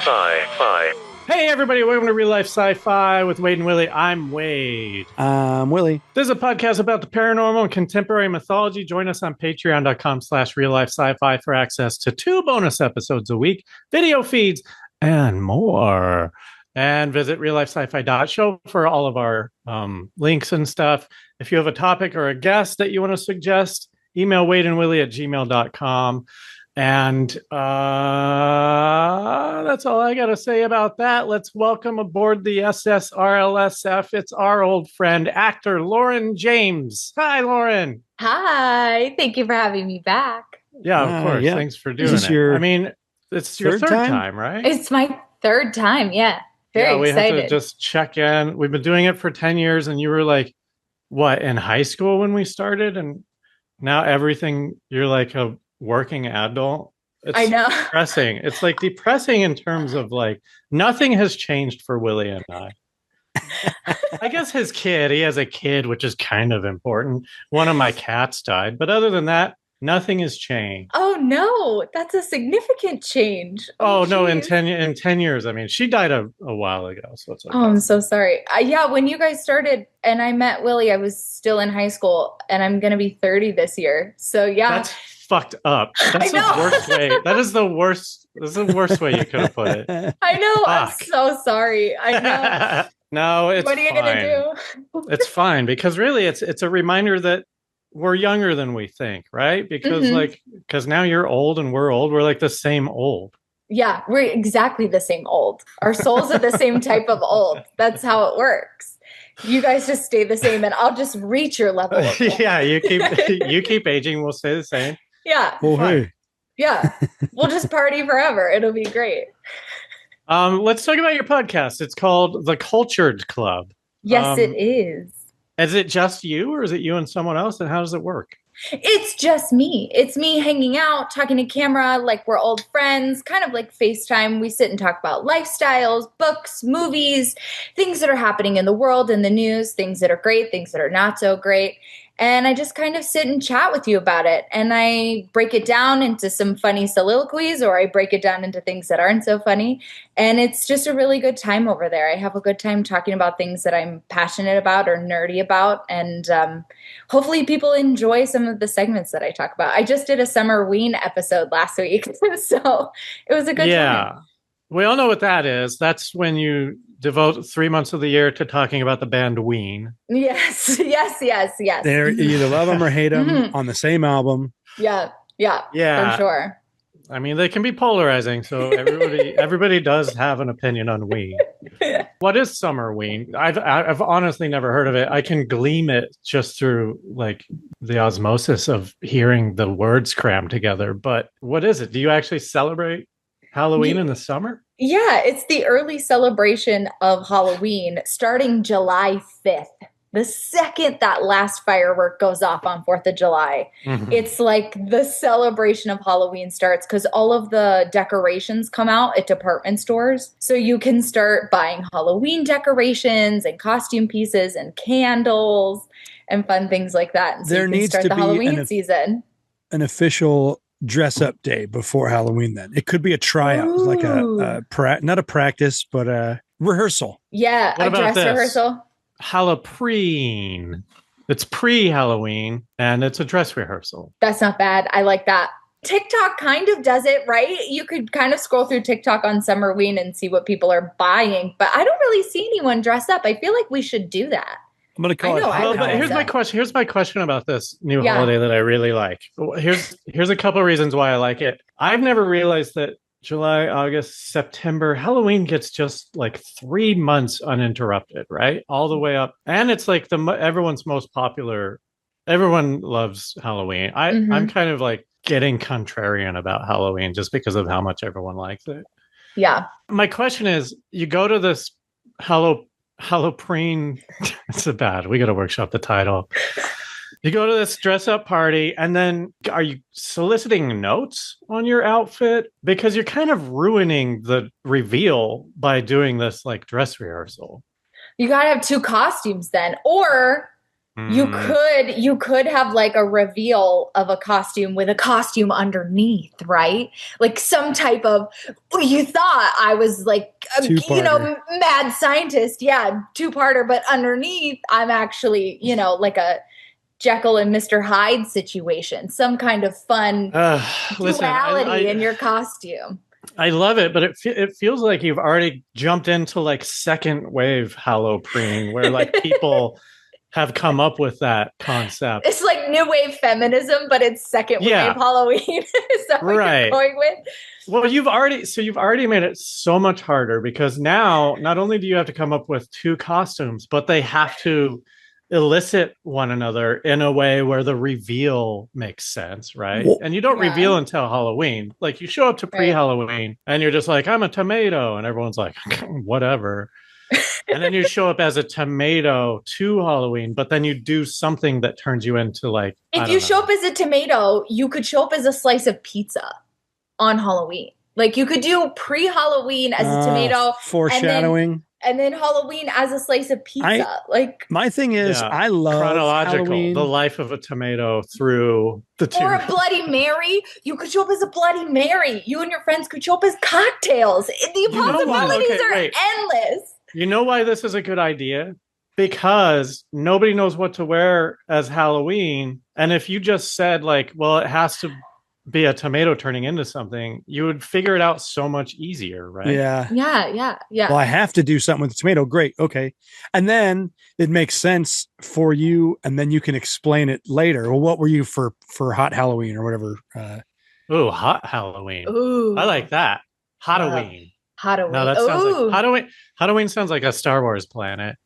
Sci-Fi. Hey everybody, welcome to Real Life Sci-Fi with Wade and Willie. I'm Wade. I'm Willie. This is a podcast about the paranormal and contemporary mythology. Join us on patreon.com/reallifesci-fi for access to 2 bonus episodes a week, video feeds, and more. And visit RealLifeSciFi.show for all of our links and stuff. If you have a topic or a guest that you want to suggest, email WadeandWilly@gmail.com. And that's all I got to say about that. Let's welcome aboard the SS RLSF. It's our old friend, actor Lauren James. Hi, Lauren. Hi. Thank you for having me back. Yeah, of course. Yeah. Thanks for doing it. I mean, it's your third time, right? It's my third time. Yeah. Very we excited. have to just check in. We've been doing it for 10 years, and you were like, what, in high school when we started? And now you're like a working adult. I know. Depressing. It's like depressing in terms of like nothing has changed for Willie and I. I guess he has a kid, which is kind of important. One of my cats died, but other than that, nothing has changed. Oh no, that's a significant change. Oh no, in 10 years. I mean, she died a while ago, so it's okay. Oh, I'm so sorry. Yeah, when you guys started and I met Willie, I was still in high school, and I'm gonna be 30 this year. So yeah. That's fucked up. That's the worst way. That is the worst. That's the worst way you could have put it. I know. Fuck. I'm so sorry. I know. No, it's what are you gonna do? It's fine, because really it's a reminder that we're younger than we think, right? Because because now you're old and we're old. We're like the same old. Yeah, we're exactly the same old. Our souls are the same type of old. That's how it works. You guys just stay the same, and I'll just reach your level. Yeah, you keep aging. We'll stay the same. Yeah. Oh, hey. Yeah. We'll just party forever. It'll be great. Let's talk about your podcast. It's called The Cultured Club. Yes, it is. Is it just you, or is it you and someone else? And how does it work? It's just me. It's me hanging out, talking to camera like we're old friends, kind of like FaceTime. We sit and talk about lifestyles, books, movies, things that are happening in the world, in the news, things that are great, things that are not so great. And I just kind of sit and chat with you about it. And I break it down into some funny soliloquies, or I break it down into things that aren't so funny. And it's just a really good time over there. I have a good time talking about things that I'm passionate about or nerdy about. And hopefully people enjoy some of the segments that I talk about. I just did a Summerween episode last week. So it was a good time. Yeah. We all know what that is. That's when you devote 3 months of the year to talking about the band Ween. Yes. They either love them or hate them on the same album. Yeah, for sure. I mean, they can be polarizing, so everybody does have an opinion on Ween. What is Summerween? I've honestly never heard of it. I can glean it just through like the osmosis of hearing the words crammed together. But what is it? Do you actually celebrate Halloween in the summer? Yeah, it's the early celebration of Halloween starting July 5th. The second that last firework goes off on 4th of July, it's like the celebration of Halloween starts, because all of the decorations come out at department stores. So you can start buying Halloween decorations and costume pieces and candles and fun things like that. And so There you can needs start to the be Halloween season. An official dress up day before Halloween. Then it could be a tryout, like not a practice, but a rehearsal. Yeah, what a dress rehearsal. Halloween. It's pre-Halloween and it's a dress rehearsal. That's not bad. I like that. TikTok kind of does it, right? You could kind of scroll through TikTok on Summerween and see what people are buying, but I don't really see anyone dress up. I feel like we should do that. I'm going to call it. Well, but here's my question. Here's my question about this new holiday that I really like. Here's a couple of reasons why I like it. I've never realized that July, August, September, Halloween gets just like 3 months uninterrupted, right? All the way up. And it's like everyone's most popular. Everyone loves Halloween. I'm kind of like getting contrarian about Halloween just because of how much everyone likes it. Yeah. My question is, you go to this Halloween. It's so bad. We got to workshop the title. You go to this dress up party, and then are you soliciting notes on your outfit? Because you're kind of ruining the reveal by doing this like dress rehearsal. You gotta have 2 costumes then, or you could have like a reveal of a costume with a costume underneath, right? Like some type of, you thought I was like mad scientist, 2-parter, but underneath I'm actually like a Jekyll and Mr. Hyde situation, some kind of fun duality in your costume. I love it, but it feels like you've already jumped into like second wave Halloween, where like people have come up with that concept. It's like new wave feminism, but it's second wave Halloween. Is that what you're going with? Well, you've already made it so much harder, because now not only do you have to come up with 2 costumes, but they have to elicit one another in a way where the reveal makes sense, right? And you don't reveal until Halloween. Like you show up to pre-Halloween and you're just like, I'm a tomato, and everyone's like, whatever. And then you show up as a tomato to Halloween, but then you do something that turns you into like, if you show up as a tomato, you could show up as a slice of pizza on Halloween. Like you could do pre-Halloween as a tomato, foreshadowing. And then Halloween as a slice of pizza. My thing is, I love chronological, Halloween. The life of a tomato through the 2. Or a Bloody Mary. You could show up as a Bloody Mary. You and your friends could show up as cocktails. The possibilities are endless. You know why this is a good idea? Because nobody knows what to wear as Halloween. And if you just said like, well, it has to be a tomato turning into something, you would figure it out so much easier, right? Yeah. Well, I have to do something with the tomato. Great. Okay. And then it makes sense for you, and then you can explain it later. Well, what were you for Hot Halloween or whatever? Hot Halloween. Ooh. I like that. Halloween. Halloween. No, that sounds like Halloween sounds like a Star Wars planet.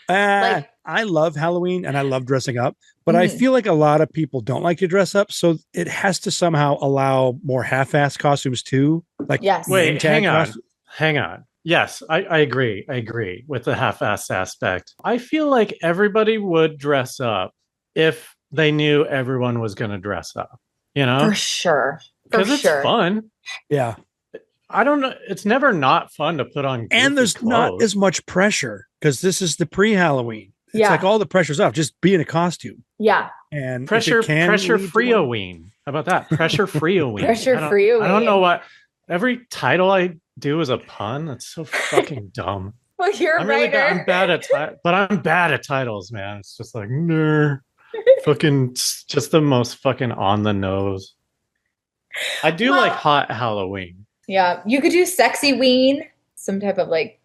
I love Halloween and I love dressing up, but I feel like a lot of people don't like to dress up, so it has to somehow allow more half-ass costumes too. Like, wait, hang on. Yes, I agree. I agree with the half-ass aspect. I feel like everybody would dress up if they knew everyone was going to dress up. For sure. Because it's fun. Yeah. I don't know. It's never not fun to put on. And there's clothes. Not as much pressure because this is the pre-Halloween. It's like all the pressure's off. Just be in a costume. Yeah. And pressure free-oween. How about that? Pressure free-oween. Pressure free-oween. I don't know what. Every title I do is a pun. That's so fucking dumb. Well, you're a writer. I'm bad at titles, man. It's just like, fucking, just the most fucking on the nose. I do like Hot Halloween. Yeah, you could do Sexy Ween, some type of like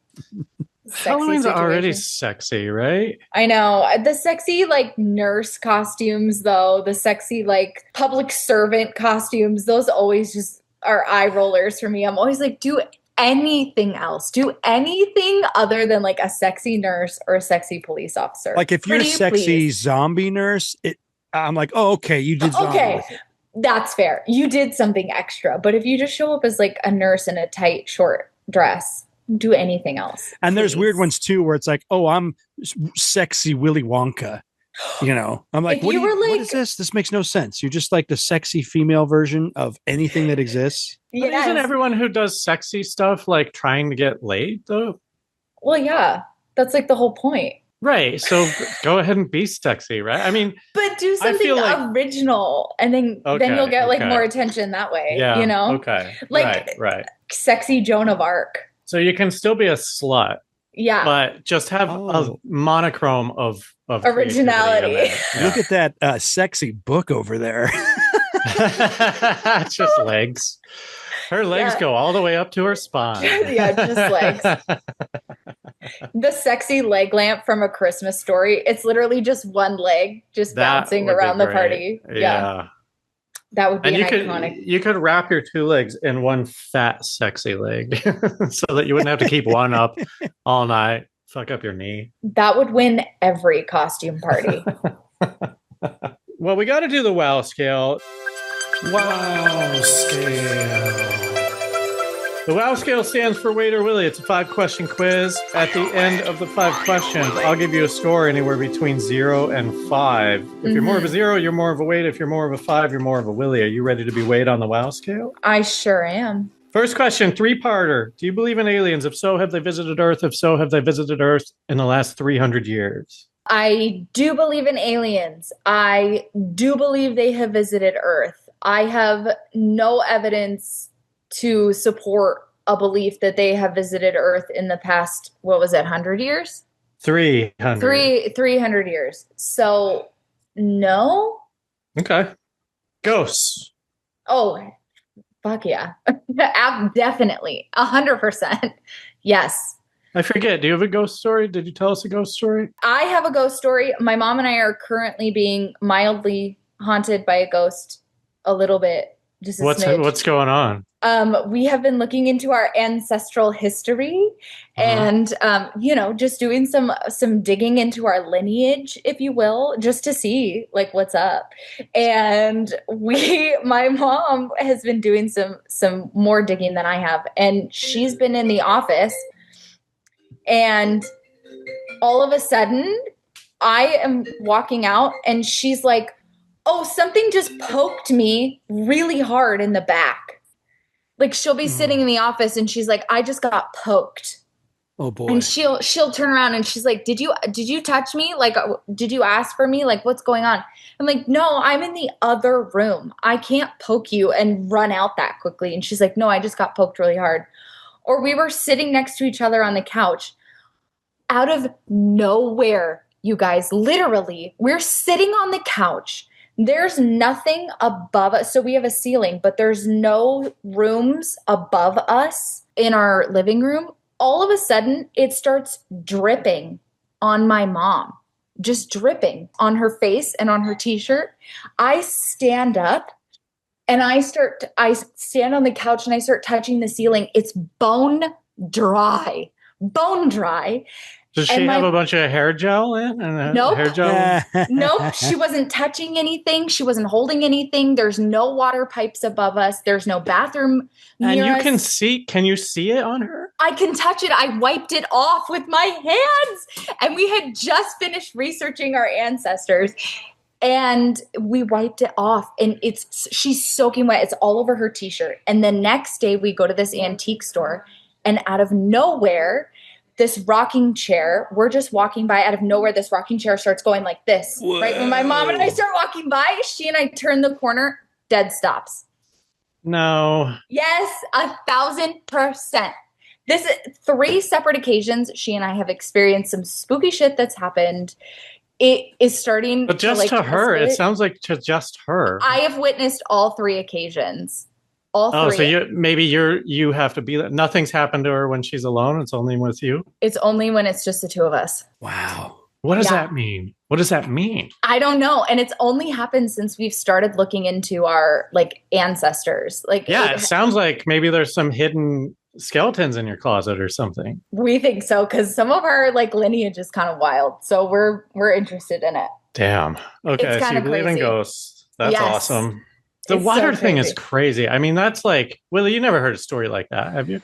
sexy Halloween's situation. already sexy, right? I know. The sexy like nurse costumes, though, the sexy like public servant costumes, those always just are eye rollers for me. I'm always like, do anything else. Do anything other than like a sexy nurse or a sexy police officer. Like if you're a sexy zombie nurse, I'm like, oh, okay, you did zombie. Okay. That's fair. You did something extra. But if you just show up as like a nurse in a tight, short dress, do anything else. And there's weird ones too, where it's like, oh, I'm sexy Willy Wonka. I'm like, what is this? This makes no sense. You're just like the sexy female version of anything that exists. But isn't everyone who does sexy stuff like trying to get laid though? Well, yeah, that's like the whole point. Right. So go ahead and be sexy, right? I mean, but do something original and then you'll get like more attention that way. Yeah. You know? Okay. Like right. Sexy Joan of Arc. So you can still be a slut. Yeah. But just have a monochrome of originality. Yeah. Look at that sexy book over there. Just legs. Her legs go all the way up to her spine. Yeah, just legs. The sexy leg lamp from A Christmas Story. It's literally just one leg just bouncing around the party. Yeah. That would be iconic. You could wrap your 2 legs in one fat, sexy leg so that you wouldn't have to keep one up all night. Fuck up your knee. That would win every costume party. Well, we got to do the wow scale. Wow scale. The WOW scale stands for Wade or Willy. It's a 5-question quiz. At the end of the 5 questions, I'll give you a score anywhere between 0 and 5. If you're more of a 0, you're more of a Wade. If you're more of a 5, you're more of a Willy. Are you ready to be Wade on the WOW scale? I sure am. First question, 3-parter. Do you believe in aliens? If so, have they visited Earth? If so, have they visited Earth in the last 300 years? I do believe in aliens. I do believe they have visited Earth. I have no evidence to support a belief that they have visited Earth in the past, 100 years? 300. 300 years. So, no? Okay. Ghosts. Oh, fuck yeah. Definitely. 100%. Yes. I forget. Do you have a ghost story? Did you tell us a ghost story? I have a ghost story. My mom and I are currently being mildly haunted by a ghost a little bit. Just a smidge. What's going on? We have been looking into our ancestral history and, just doing some digging into our lineage, if you will, just to see like what's up. And my mom has been doing some more digging than I have. And she's been in the office and all of a sudden I am walking out and she's like, oh, something just poked me really hard in the back. Like she'll be sitting in the office and she's like, I just got poked. Oh boy. And she'll turn around and she's like, did you touch me? Like, did you ask for me? Like, what's going on? I'm like, no, I'm in the other room. I can't poke you and run out that quickly. And she's like, no, I just got poked really hard. Or we were sitting next to each other on the couch. Out of nowhere, you guys, literally, we're sitting on the couch. There's nothing above us. So we have a ceiling, but there's no rooms above us in our living room. All of a sudden, it starts dripping on my mom, just dripping on her face and on her t-shirt. I stand up and I stand on the couch and I start touching the ceiling. It's bone dry. Does she have a bunch of hair gel in? Nope. Hair gel? Nope. She wasn't touching anything. She wasn't holding anything. There's no water pipes above us. There's no bathroom near us. Can you see it on her? I can touch it. I wiped it off with my hands. And we had just finished researching our ancestors. And we wiped it off. And she's soaking wet. It's all over her t-shirt. And the next day we go to this antique store. And out of nowhere, this rocking chair, we're just walking by, out of nowhere, this rocking chair starts going like this. Whoa. Right when my mom and I start walking by, she and I turn the corner, dead stops. No. Yes, 1,000%. This is 3 separate occasions she and I have experienced some spooky shit that's happened. It is starting but just to her, it sounds like to just her. I have witnessed all 3 occasions. All 3. Oh, so you have to be there. Nothing's happened to her when she's alone. It's only with you. It's only when it's just the 2 of us. Wow. What does that mean? What does that mean? I don't know. And it's only happened since we've started looking into our ancestors. It sounds like maybe there's some hidden skeletons in your closet or something. We think so because some of our lineage is kind of wild. So we're interested in it. Damn. Okay, so you believe in ghosts. That's awesome. The water thing is crazy. I mean, that's Willie, you never heard a story like that, have you?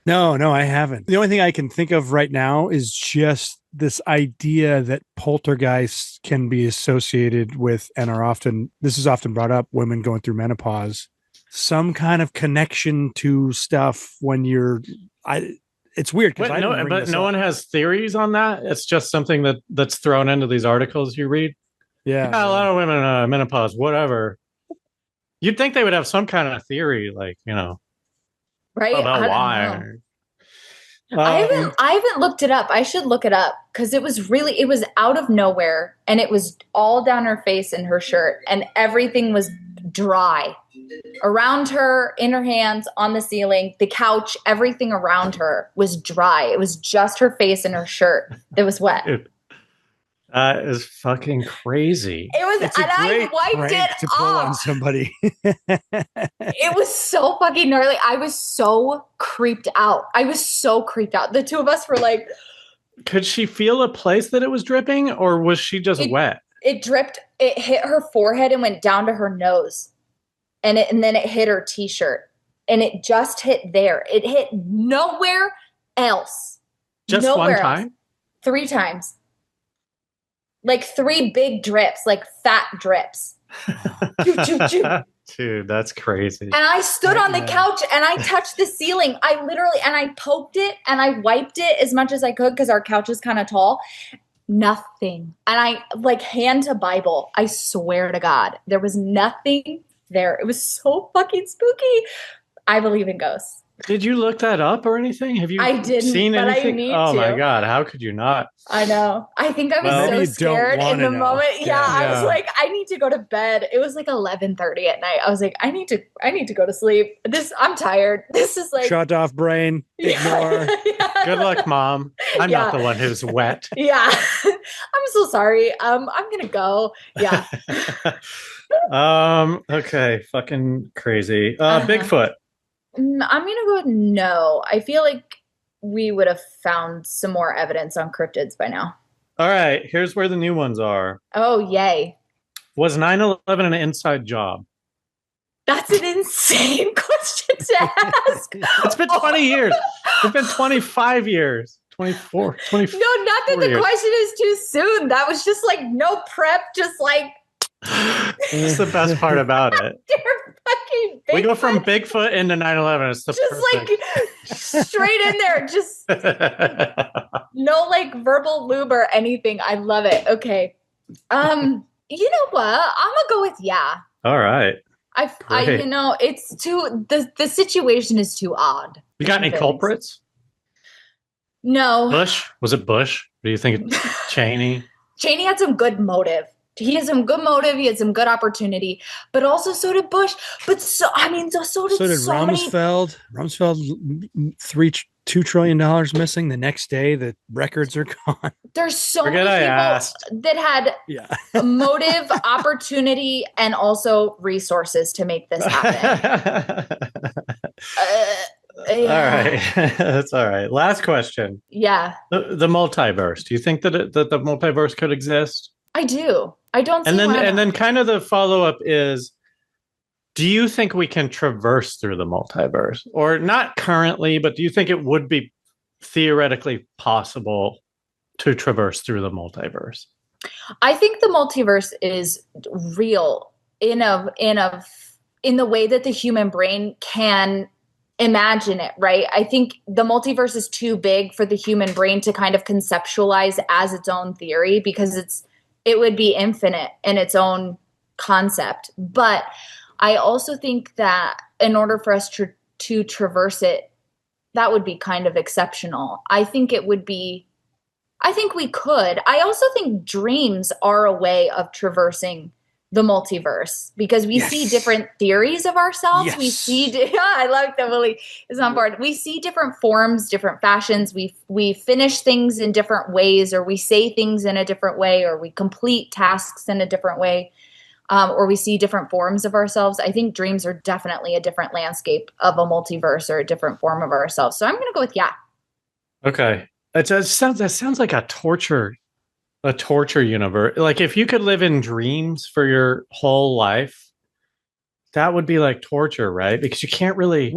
No, I haven't. The only thing I can think of right now is just this idea that poltergeists can be associated with and this is often brought up, women going through menopause, some kind of connection to stuff when it's weird. But no one has theories on that. It's just something that's thrown into these articles you read. Yeah. A lot of women, menopause, whatever. You'd think they would have some kind of theory, right? About why. I haven't looked it up. I should look it up because it was out of nowhere and it was all down her face and her shirt and everything was dry around her, in her hands, on the ceiling, the couch, everything around her was dry. It was just her face and her shirt that was wet. Dude. That is fucking crazy. It was, and I wiped it to pull off on somebody. It was so fucking gnarly. I was so creeped out. The 2 of us were like, could she feel a place that it was dripping, or was she just wet? It dripped. It hit her forehead and went down to her nose, and then it hit her t-shirt. and it just hit there. It hit nowhere else. Just nowhere one time? Else. 3 times. Like 3 big drips, like fat drips. Choo, choo, choo. Dude, that's crazy. And I stood on the couch and I touched the ceiling. I poked it and I wiped it as much as I could because our couch is kind of tall. Nothing. And I like hand to Bible. I swear to God, there was nothing there. It was so fucking spooky. I believe in ghosts. Did you look that up or anything? Have you seen anything? Oh my God, how could you not? I know. I think I was so scared in the moment. Yeah, I was like, I need to go to bed. It was like 11:30 at night. I was like, I need to go to sleep. I'm tired. This is like shut off brain. Ignore. Yeah. Good luck, Mom. I'm not the one who's wet. Yeah. I'm so sorry. I'm gonna go. Yeah. Okay. Fucking crazy. Bigfoot. I'm going to go with no. I feel like we would have found some more evidence on cryptids by now. All right. Here's where the new ones are. Oh, yay. Was 9/11 an inside job? That's an insane question to ask. It's been 20 years. It's been 25 years. 24, 24. No, not that the question is too soon. That was just like no prep, just like. That's the best part about it. Fucking Bigfoot. We go from Bigfoot into 9/11. It's the just like straight in there. Just no like verbal lube or anything. I love it. Okay. You know what? I'm gonna go with yeah. All right. It's too the situation is too odd. You got any culprits? No. Bush? Was it Bush? What do you think? Cheney? Cheney had some good motive. He had some good motive. He had some good opportunity, but also so did Bush. But so did Rumsfeld. Rumsfeld, $2 trillion missing. The next day, the records are gone. There's so many people that had motive, opportunity, and also resources to make this happen. All right. That's all right. Last question. Yeah. The multiverse. Do you think that the multiverse could exist? I do. I don't see and then kind of the follow-up is, do you think we can traverse through the multiverse? Or not currently, but do you think it would be theoretically possible to traverse through the multiverse? I think the multiverse is real in the way that the human brain can imagine it, right? I think the multiverse is too big for the human brain to kind of conceptualize as its own theory because it would be infinite in its own concept. But I also think that in order for us to traverse it, that would be kind of exceptional. I think we could. I also think dreams are a way of traversing the multiverse because we see different theories of ourselves. Yes. We see, I like that Willie is on board. We see different forms, different fashions. We finish things in different ways, or we say things in a different way, or we complete tasks in a different way, or we see different forms of ourselves. I think dreams are definitely a different landscape of a multiverse or a different form of ourselves. So I'm going to go with yeah. Okay. That sounds like a torture universe. Like if you could live in dreams for your whole life, that would be like torture, right? Because you can't really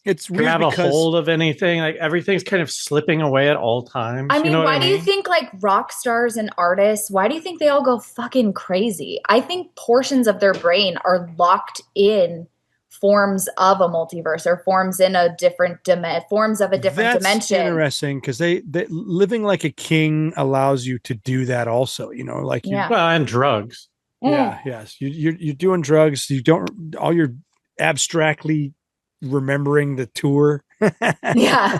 it's weird grab a hold of anything. Like everything's kind of slipping away at all times. I mean, why do you mean? think like rock stars and artists, why do you think they all go fucking crazy? I think portions of their brain are locked in forms of a multiverse or forms in a different dimension. That's interesting because they living like a king allows you to do that also, and drugs. Yeah. Yes. You're doing drugs. You don't, all you're abstractly remembering the tour. Yeah.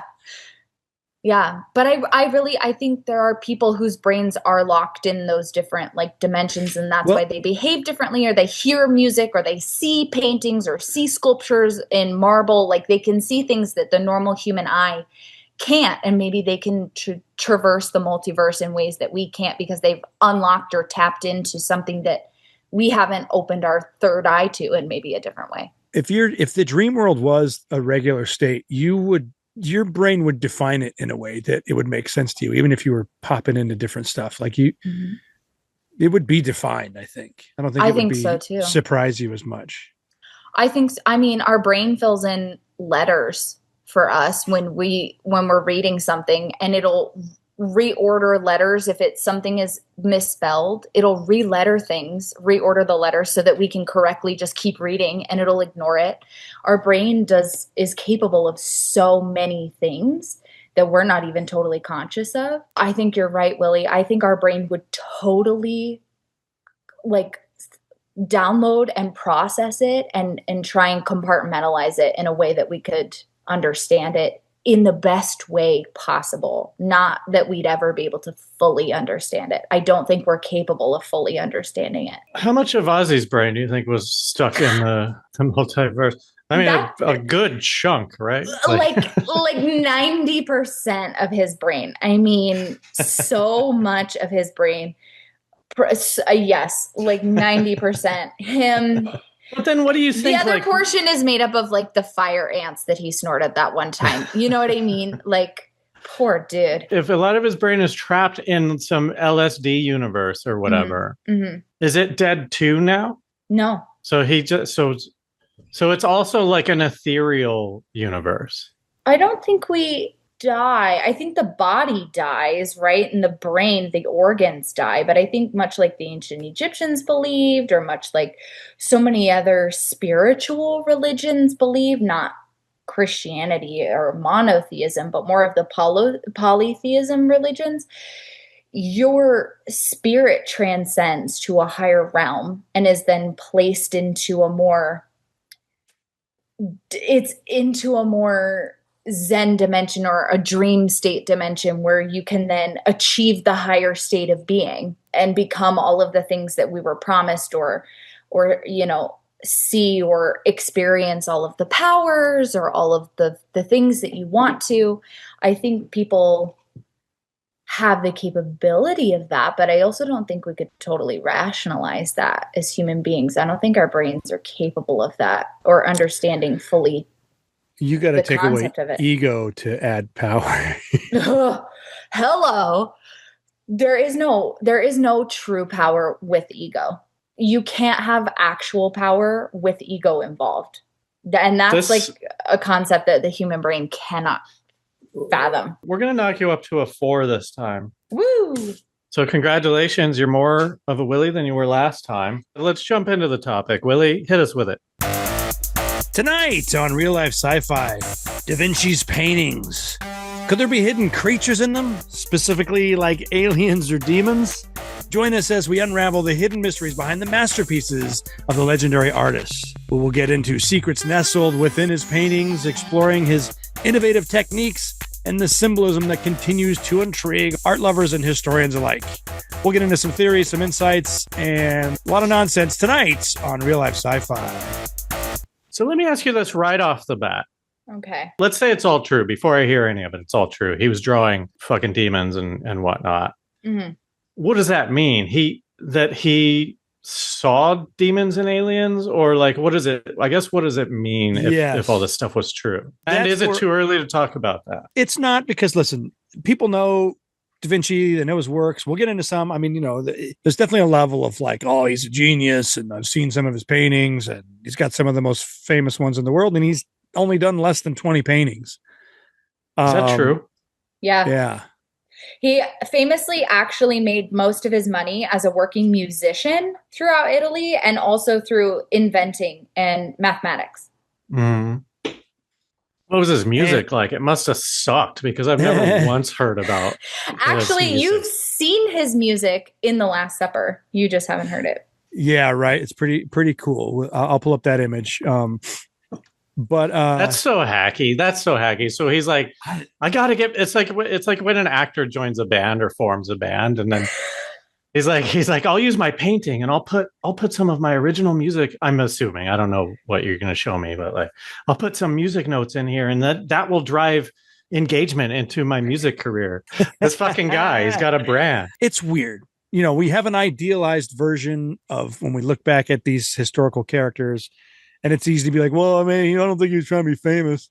Yeah. But I think there are people whose brains are locked in those different like dimensions, and that's why they behave differently, or they hear music, or they see paintings or see sculptures in marble. Like they can see things that the normal human eye can't, and maybe they can traverse the multiverse in ways that we can't because they've unlocked or tapped into something that we haven't opened our third eye to in maybe a different way. If the dream world was a regular state, your brain would define it in a way that it would make sense to you, even if you were popping into different stuff. Like it would be defined. I think. I don't think it would be so too. Surprise you as much. I mean, our brain fills in letters for us when we're reading something, and it'll reorder letters. If it's something is misspelled, it'll reorder the letters so that we can correctly just keep reading, and it'll ignore it. Our brain is capable of so many things that we're not even totally conscious of. I think you're right, Willie. I think our brain would totally like download and process it and try and compartmentalize it in a way that we could understand it in the best way possible. Not that we'd ever be able to fully understand it. I don't think we're capable of fully understanding it. How much of Ozzy's brain do you think was stuck in the multiverse? I mean, a good chunk, right? Like 90% of his brain. I mean, so much of his brain. Yes, like 90%. Him. But then what do you think? The other portion is made up of like the fire ants that he snorted that one time. You know what I mean? Like, poor dude. If a lot of his brain is trapped in some LSD universe or whatever, is it dead too now? No. So so it's also like an ethereal universe. I don't think we die. I think the body dies, right? And the brain, the organs die. But I think much like the ancient Egyptians believed, or much like so many other spiritual religions believe, not Christianity or monotheism, but more of the polytheism religions, your spirit transcends to a higher realm and is then placed into a more Zen dimension or a dream state dimension where you can then achieve the higher state of being and become all of the things that we were promised, or see or experience all of the powers or all of the things that you want to. I think people have the capability of that, but I also don't think we could totally rationalize that as human beings. I don't think our brains are capable of that or understanding fully. You got to take away ego to add power. Hello. There is no true power with ego. You can't have actual power with ego involved. And that's like a concept that the human brain cannot fathom. We're going to knock you up to a 4 this time. Woo! So congratulations. You're more of a Willie than you were last time. Let's jump into the topic. Willie, hit us with it. Tonight on Real Life Sci-Fi, DaVinci's paintings. Could there be hidden creatures in them, specifically like aliens or demons? Join us as we unravel the hidden mysteries behind the masterpieces of the legendary artist. We will get into secrets nestled within his paintings, exploring his innovative techniques and the symbolism that continues to intrigue art lovers and historians alike. We'll get into some theories, some insights, and a lot of nonsense tonight on Real Life Sci-Fi. So let me ask you this right off the bat. Okay. Let's say it's all true. Before I hear any of it, it's all true. He was drawing fucking demons and whatnot. Mm-hmm. What does that mean? He saw demons and aliens, or like, what is it? I guess, what does it mean if all this stuff was true? And is it too early to talk about that? It's not, because listen, people know DaVinci, they know his works. We'll get into some. I mean, there's definitely a level of like, oh, he's a genius, and I've seen some of his paintings, and he's got some of the most famous ones in the world, and he's only done less than 20 paintings. Is that true? Yeah. Yeah. He famously actually made most of his money as a working musician throughout Italy, and also through inventing and mathematics. Mm. What was his music like? It must have sucked, because I've never once heard about. Actually, you've seen his music in The Last Supper. You just haven't heard it. Yeah, right. It's pretty cool. I'll pull up that image. But that's so hacky. So he's like, I gotta get. It's like when an actor joins a band or forms a band, and then he's like, I'll use my painting, and I'll put some of my original music. I'm assuming, I don't know what you're gonna show me, but like, I'll put some music notes in here, and that will drive engagement into my music career. This fucking guy, he's got a brand. It's weird. We have an idealized version of when we look back at these historical characters. And it's easy to be like, well, I mean, I don't think he was trying to be famous.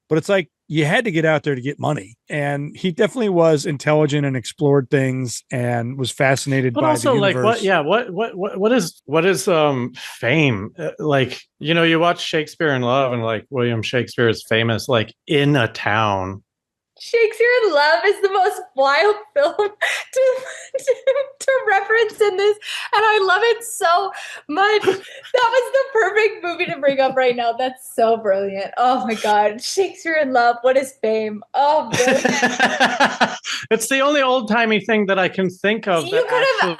But it's like, you had to get out there to get money. And he definitely was intelligent and explored things and was fascinated by the universe. What is fame? Like, you watch Shakespeare in Love, and like William Shakespeare is famous like in a town. Shakespeare in Love is the most wild film to reference in this, and I love it so much. That was the perfect movie to bring up right now. That's so brilliant. Oh my God. Shakespeare in Love. What is fame? Oh, brilliant. It's the only old-timey thing that I can think of what?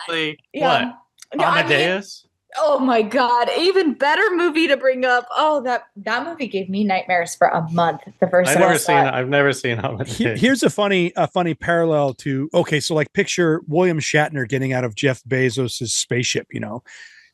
No, Amadeus? Oh my God. Even better movie to bring up. Oh, that movie gave me nightmares for a month. The first time I've never seen Amadeus. Here's a funny parallel to, so like picture William Shatner getting out of Jeff Bezos's spaceship,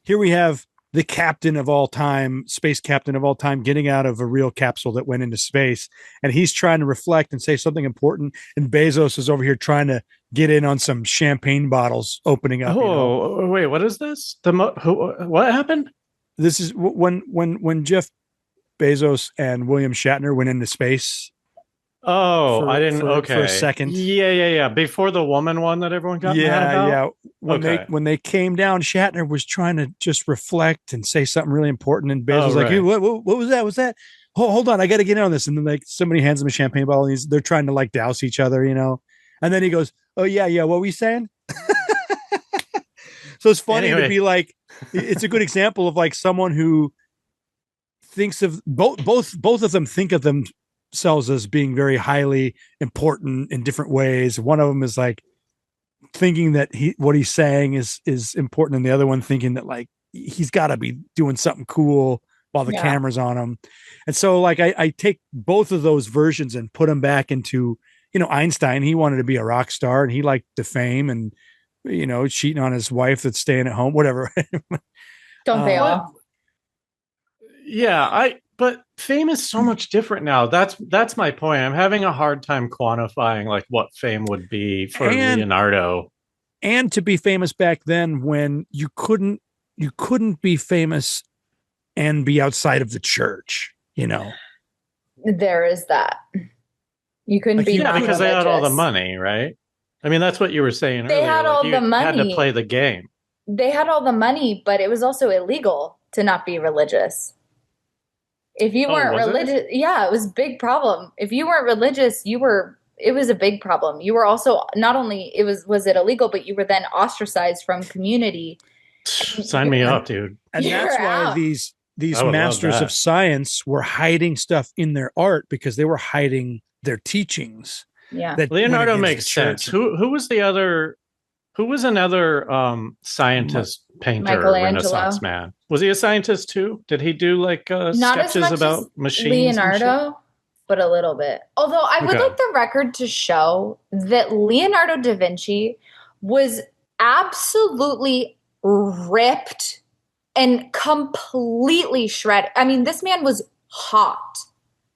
Here we have the captain of all time, space captain of all time, getting out of a real capsule that went into space. And he's trying to reflect and say something important. And Bezos is over here trying to get in on some champagne bottles opening up. Wait, what is this? What happened? This is when Jeff Bezos and William Shatner went into space. I didn't. For a second. Yeah. Before the woman one that everyone got mad about? Yeah. When they came down, Shatner was trying to just reflect and say something really important, and Bezos was like, hey, what was that? Was that? Hold on, I got to get in on this. And then like somebody hands him a champagne bottle, and they're trying to like douse each other, And then he goes, oh yeah, what were you saying? So it's funny to be like, it's a good example of like someone who thinks of both of them think of themselves as being very highly important in different ways. One of them is like thinking that what he's saying is important, and the other one thinking that like he's got to be doing something cool while the camera's on him. And so like I take both of those versions and put them back into, Einstein. He wanted to be a rock star, and he liked the fame and, cheating on his wife that's staying at home, whatever. Don't they all? Yeah, but fame is so much different now. That's my point. I'm having a hard time quantifying like what fame would be for Leonardo. And to be famous back then, when you couldn't be famous and be outside of the church, There is that. You couldn't be because they had all the money, right? I mean, that's what you were saying earlier. They had all the money. Had to play the game. They had all the money, but it was also illegal to not be religious. If you weren't religious, it was a big problem. If you weren't religious, it was a big problem. You were also, not only was it illegal, but you were then ostracized from community. Sign me up, dude. And that's why these masters of science were hiding stuff in their art, because they were hiding their teachings. Yeah. Leonardo makes sense. Who was the other? Who was another scientist, painter, Renaissance man? Was he a scientist too? Did he do like sketches about machines? Leonardo, but a little bit. Although I would like the record to show that Leonardo da Vinci was absolutely ripped and completely shredded. I mean, this man was hot.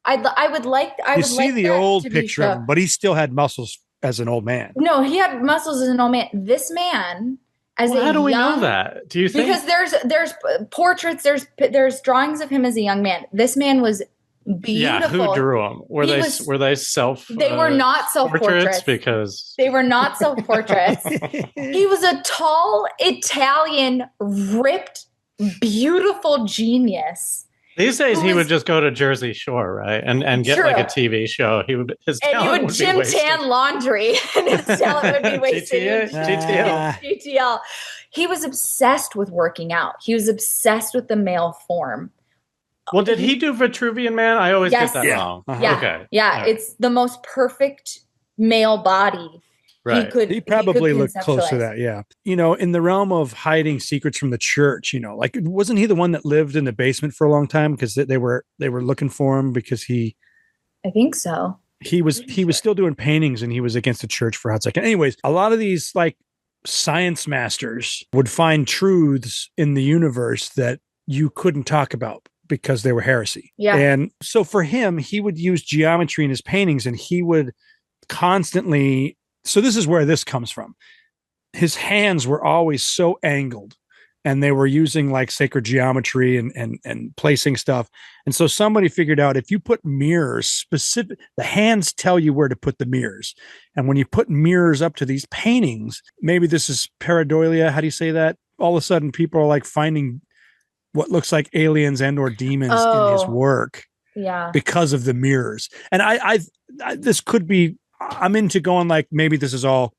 I would like the old picture of him, but he still had muscles as an old man. No, he had muscles as an old man. This man, how do we know that? Do you think? Because there's portraits, there's drawings of him as a young man. This man was beautiful. Yeah, who drew him? Were they self? They were not self-portraits because they were not self-portraits. He was a tall Italian, ripped, beautiful genius. These days, he would just go to Jersey Shore, right, and get like a TV show. He would Jim Tan laundry, and his talent would be wasted. GTL. He was obsessed with working out. He was obsessed with the male form. Well, did he do Vitruvian Man? I always get that wrong. Yeah. Okay. Yeah, right. It's the most perfect male body. Right. He probably looked close to that. Yeah. In the realm of hiding secrets from the church, like, wasn't he the one that lived in the basement for a long time because they were looking for him because I think so. He was still doing paintings, and he was against the church for a hot second. Anyways, a lot of these like science masters would find truths in the universe that you couldn't talk about because they were heresy. Yeah. And so for him, he would use geometry in his paintings, and he would constantly. So this is where this comes from. His hands were always so angled and they were using like sacred geometry and placing stuff. And so somebody figured out if you put mirrors the hands tell you where to put the mirrors. And when you put mirrors up to these paintings, maybe this is pareidolia. How do you say that? All of a sudden people are like finding what looks like aliens and or demons in his work. Yeah. Because of the mirrors. And I this could be, I'm into going like, maybe this is all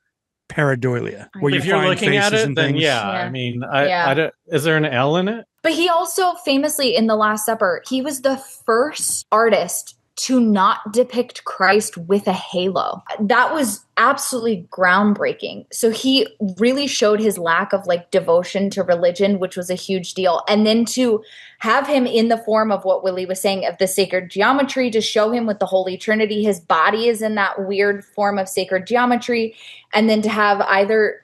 pareidolia. Where if you're looking at it, then things. I mean, I don't, is there an L in it? But he also famously in The Last Supper, he was the first artist to not depict Christ with a halo. That was absolutely groundbreaking. So he really showed his lack of like devotion to religion, which was a huge deal. And then to have him in the form of what Willie was saying of the sacred geometry, to show him with the Holy Trinity, his body is in that weird form of sacred geometry. And then to have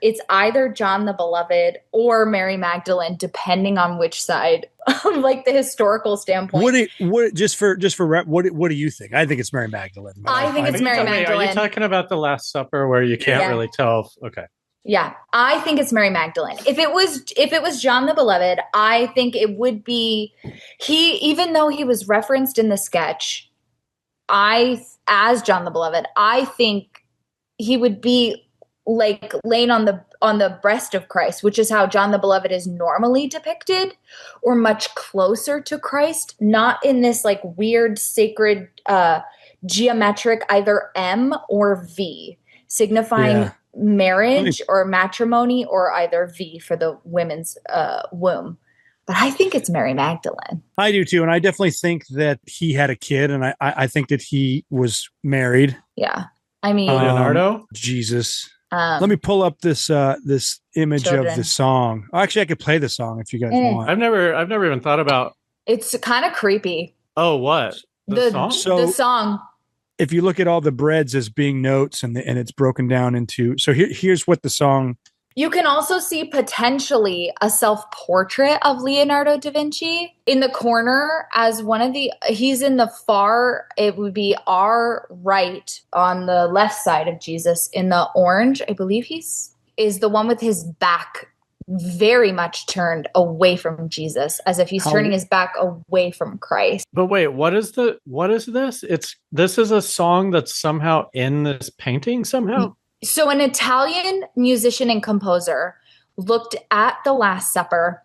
it's either John the Beloved or Mary Magdalene, depending on which side of like the historical standpoint. What do you think? I think it's Mary Magdalene. I think it's Mary Magdalene. Are you talking about the Last Supper where you can't really tell? Okay. Yeah, I think it's Mary Magdalene. If it was John the Beloved, I think it would be even though he was referenced in the sketch, as John the Beloved, I think he would be like laying on the breast of Christ, which is how John the Beloved is normally depicted, or much closer to Christ, not in this like weird sacred geometric either M or V, signifying marriage or matrimony, or either V for the women's womb. But I think it's Mary Magdalene. I do too. And I definitely think that he had a kid, and I think that he was married. Yeah. I mean, Leonardo? Jesus. Let me pull up this image of the song. Actually, I could play the song if you guys want. I've never even thought about. It's kind of creepy. Oh, what? The song? The song. If you look at all the breads as being notes and it's broken down into, so here's what the song. You can also see potentially a self-portrait of Leonardo da Vinci in the corner as he's in the far, it would be our right on the left side of Jesus in the orange. I believe is the one with his back very much turned away from Jesus, as if he's turning his back away from Christ. But wait, what is this? This is a song that's somehow in this painting somehow? So an Italian musician and composer looked at the Last Supper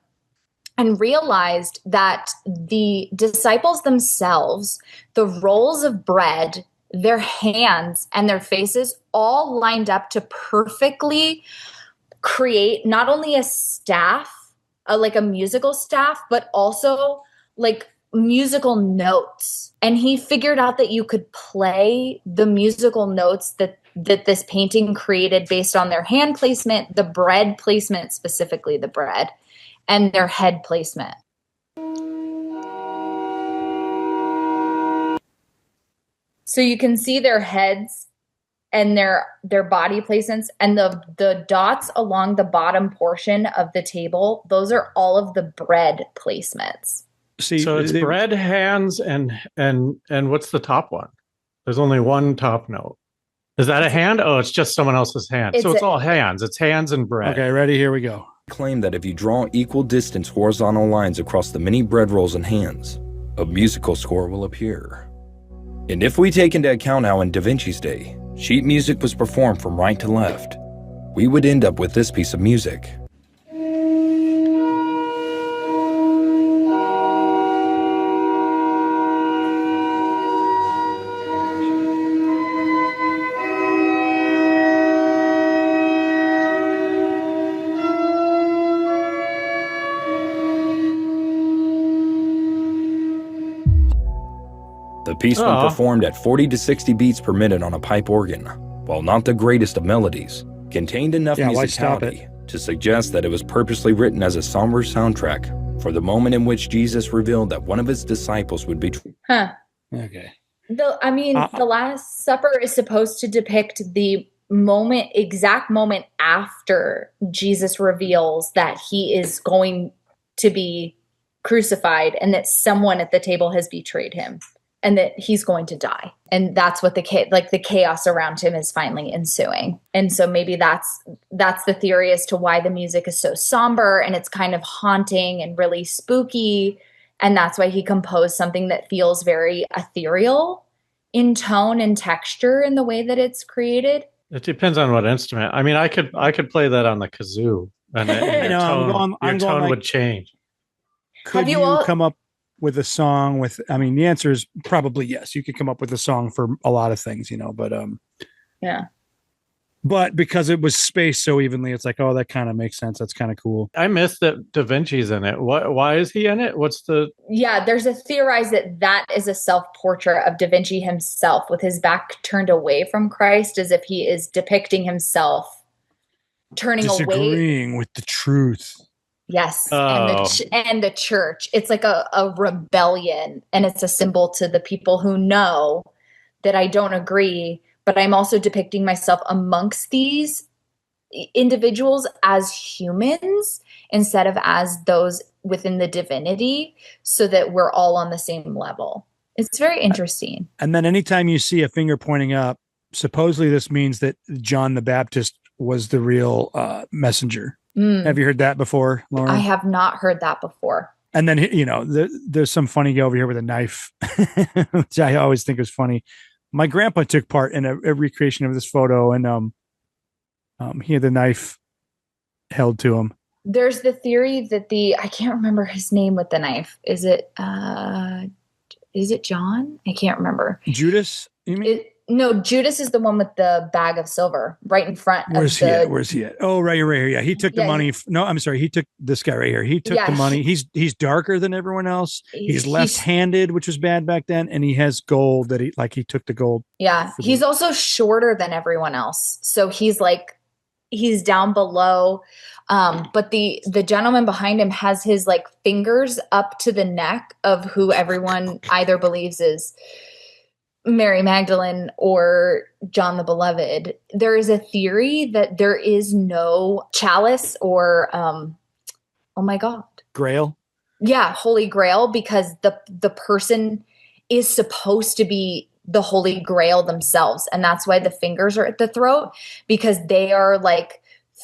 and realized that the disciples themselves, the rolls of bread, their hands and their faces all lined up to perfectly create not only a staff, like a musical staff, but also like musical notes. And he figured out that you could play the musical notes that this painting created based on their hand placement, the bread placement, specifically the bread, and their head placement. So you can see their heads and their body placements, and the dots along the bottom portion of the table, those are all of the bread placements. See, so it's bread, hands, and what's the top one? There's only one top note. Is that a hand? Oh, it's just someone else's hand. So it's all hands. It's hands and bread. Okay, ready? Here we go. Claim that if you draw equal distance horizontal lines across the many bread rolls and hands, a musical score will appear. And if we take into account how in Da Vinci's day, sheet music was performed from right to left, we would end up with this piece of music. The piece when performed at 40 to 60 beats per minute on a pipe organ, while not the greatest of melodies, contained enough musicality to suggest that it was purposely written as a somber soundtrack for the moment in which Jesus revealed that one of his disciples would betray. Okay. The Last Supper is supposed to depict the exact moment after Jesus reveals that he is going to be crucified and that someone at the table has betrayed him. and that he's going to die. And that's what the chaos around him is finally ensuing. And so maybe that's the theory as to why the music is so somber and it's kind of haunting and really spooky. And that's why he composed something that feels very ethereal in tone and texture in the way that it's created. It depends on what instrument. I mean, I could play that on the kazoo, and your tone would change. Could you come up with a song with? I mean, the answer is probably yes. You could come up with a song for a lot of things, but yeah. But because it was spaced so evenly, it's like, oh, that kind of makes sense. That's kind of cool. I missed that DaVinci's in it. Why is he in it? There's a theorized that is a self-portrait of Da Vinci himself with his back turned away from Christ, as if he is depicting himself turning away. Disagreeing with the truth. Yes. And the church. It's like a rebellion, and it's a symbol to the people who know that I don't agree, but I'm also depicting myself amongst these individuals as humans instead of as those within the divinity, so that we're all on the same level. It's very interesting. And then anytime you see a finger pointing up, supposedly this means that John the Baptist was the real messenger. Have you heard that before, Lauren? I have not heard that before. And then, there's some funny guy over here with a knife, which I always think is funny. My grandpa took part in a recreation of this photo, and he had the knife held to him. There's the theory that I can't remember his name with the knife. Is it John? I can't remember. Judas, you mean? No, Judas is the one with the bag of silver right in front. Where's he at? Oh, right here. Yeah, he took the money. No, I'm sorry. He took this guy right here. He took the money. He's darker than everyone else. He's left-handed, which was bad back then, and he has gold that he took the gold. Yeah, he's also shorter than everyone else, so he's down below. But the gentleman behind him has his fingers up to the neck of who everyone either believes is Mary Magdalene or John the Beloved. There is a theory that there is no chalice or, oh my God. Grail? Yeah, Holy Grail, because the person is supposed to be the Holy Grail themselves. And that's why the fingers are at the throat, because they are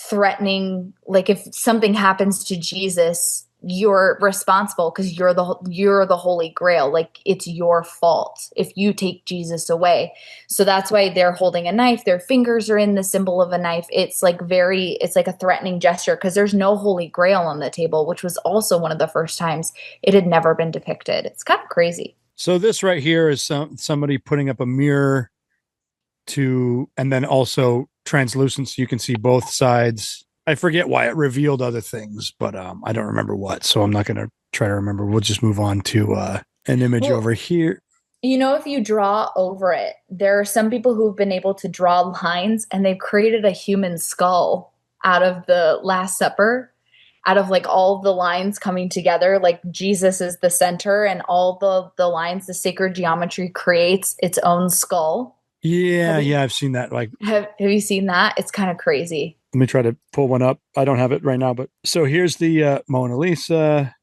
threatening, if something happens to Jesus, you're responsible because you're the Holy Grail. It's your fault if you take Jesus away. So that's why they're holding a knife. Their fingers are in the symbol of a knife. It's like a threatening gesture, because there's no Holy Grail on the table, which was also one of the first times it had never been depicted. It's kind of crazy. So this right here is somebody putting up a mirror and then also translucent, so you can see both sides. I forget why it revealed other things, but I don't remember what. So I'm not going to try to remember. We'll just move on to an image over here. If you draw over it, there are some people who've been able to draw lines, and they've created a human skull out of the Last Supper, out of all the lines coming together. Jesus is the center, and all the lines, the sacred geometry creates its own skull. Yeah, I've seen that. Have you seen that? It's kind of crazy. Let me try to pull one up. I don't have it right now, but so here's the Mona Lisa.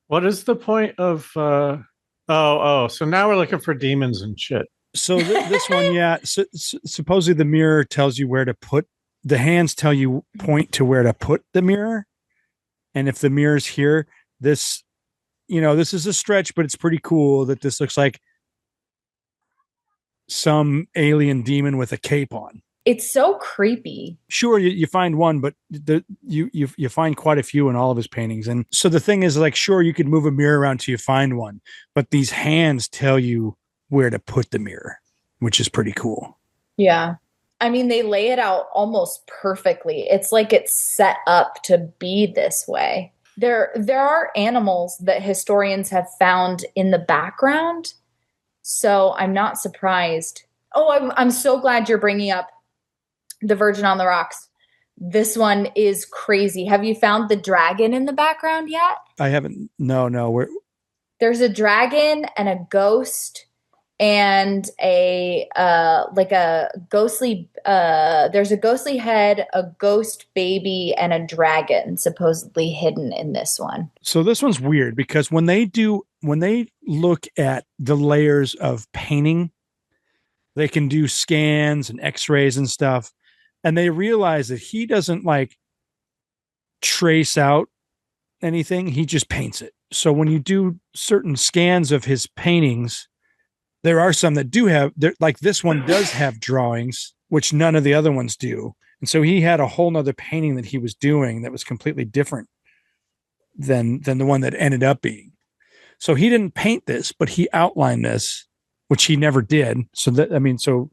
What is the point of? So now we're looking for demons and shit. So this one, yeah. Supposedly the mirror tells you where to put. The hands point to where to put the mirror, and if the mirror's here, this is a stretch, but it's pretty cool that this looks like some alien demon with a cape on. It's so creepy. Sure, you find one, but you find quite a few in all of his paintings. And so the thing is, sure, you could move a mirror around till you find one, but these hands tell you where to put the mirror, which is pretty cool. Yeah. I mean, they lay it out almost perfectly. It's it's set up to be this way. There are animals that historians have found in the background, so I'm not surprised. Oh, I'm so glad you're bringing up the Virgin on the Rocks. This one is crazy. Have you found the dragon in the background yet? I haven't. No. There's a dragon and a ghost and a like a ghostly there's a ghostly head, a ghost baby, and a dragon supposedly hidden in this one. So this one's weird because when they look at the layers of painting, they can do scans and x-rays and stuff, and they realize that he doesn't like trace out anything, he just paints it. So when you do certain scans of his paintings, there are some that do have, like this one does have drawings, which none of the other ones do. And so he had a whole nother painting that he was doing that was completely different than the one that ended up being. So he didn't paint this, but he outlined this, which he never did. So so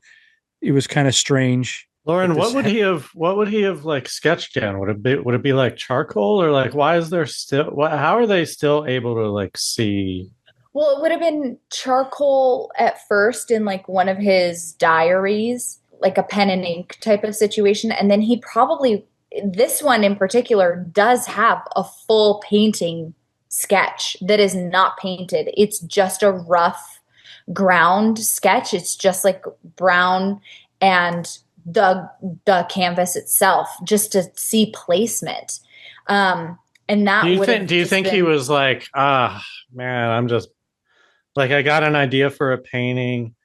it was kind of strange. Lauren, what would he have like sketched in? Would it be like charcoal, or like why is there still how are they still able to like see? Well, it would have been charcoal at first in like one of his diaries, like a pen and ink type of situation. And then he probably, this one in particular, does have a full painting sketch that is not painted. It's just a rough ground sketch. It's just like brown and the canvas itself, just to see placement. And that do you think he was like, man, I'm just like, I got an idea for a painting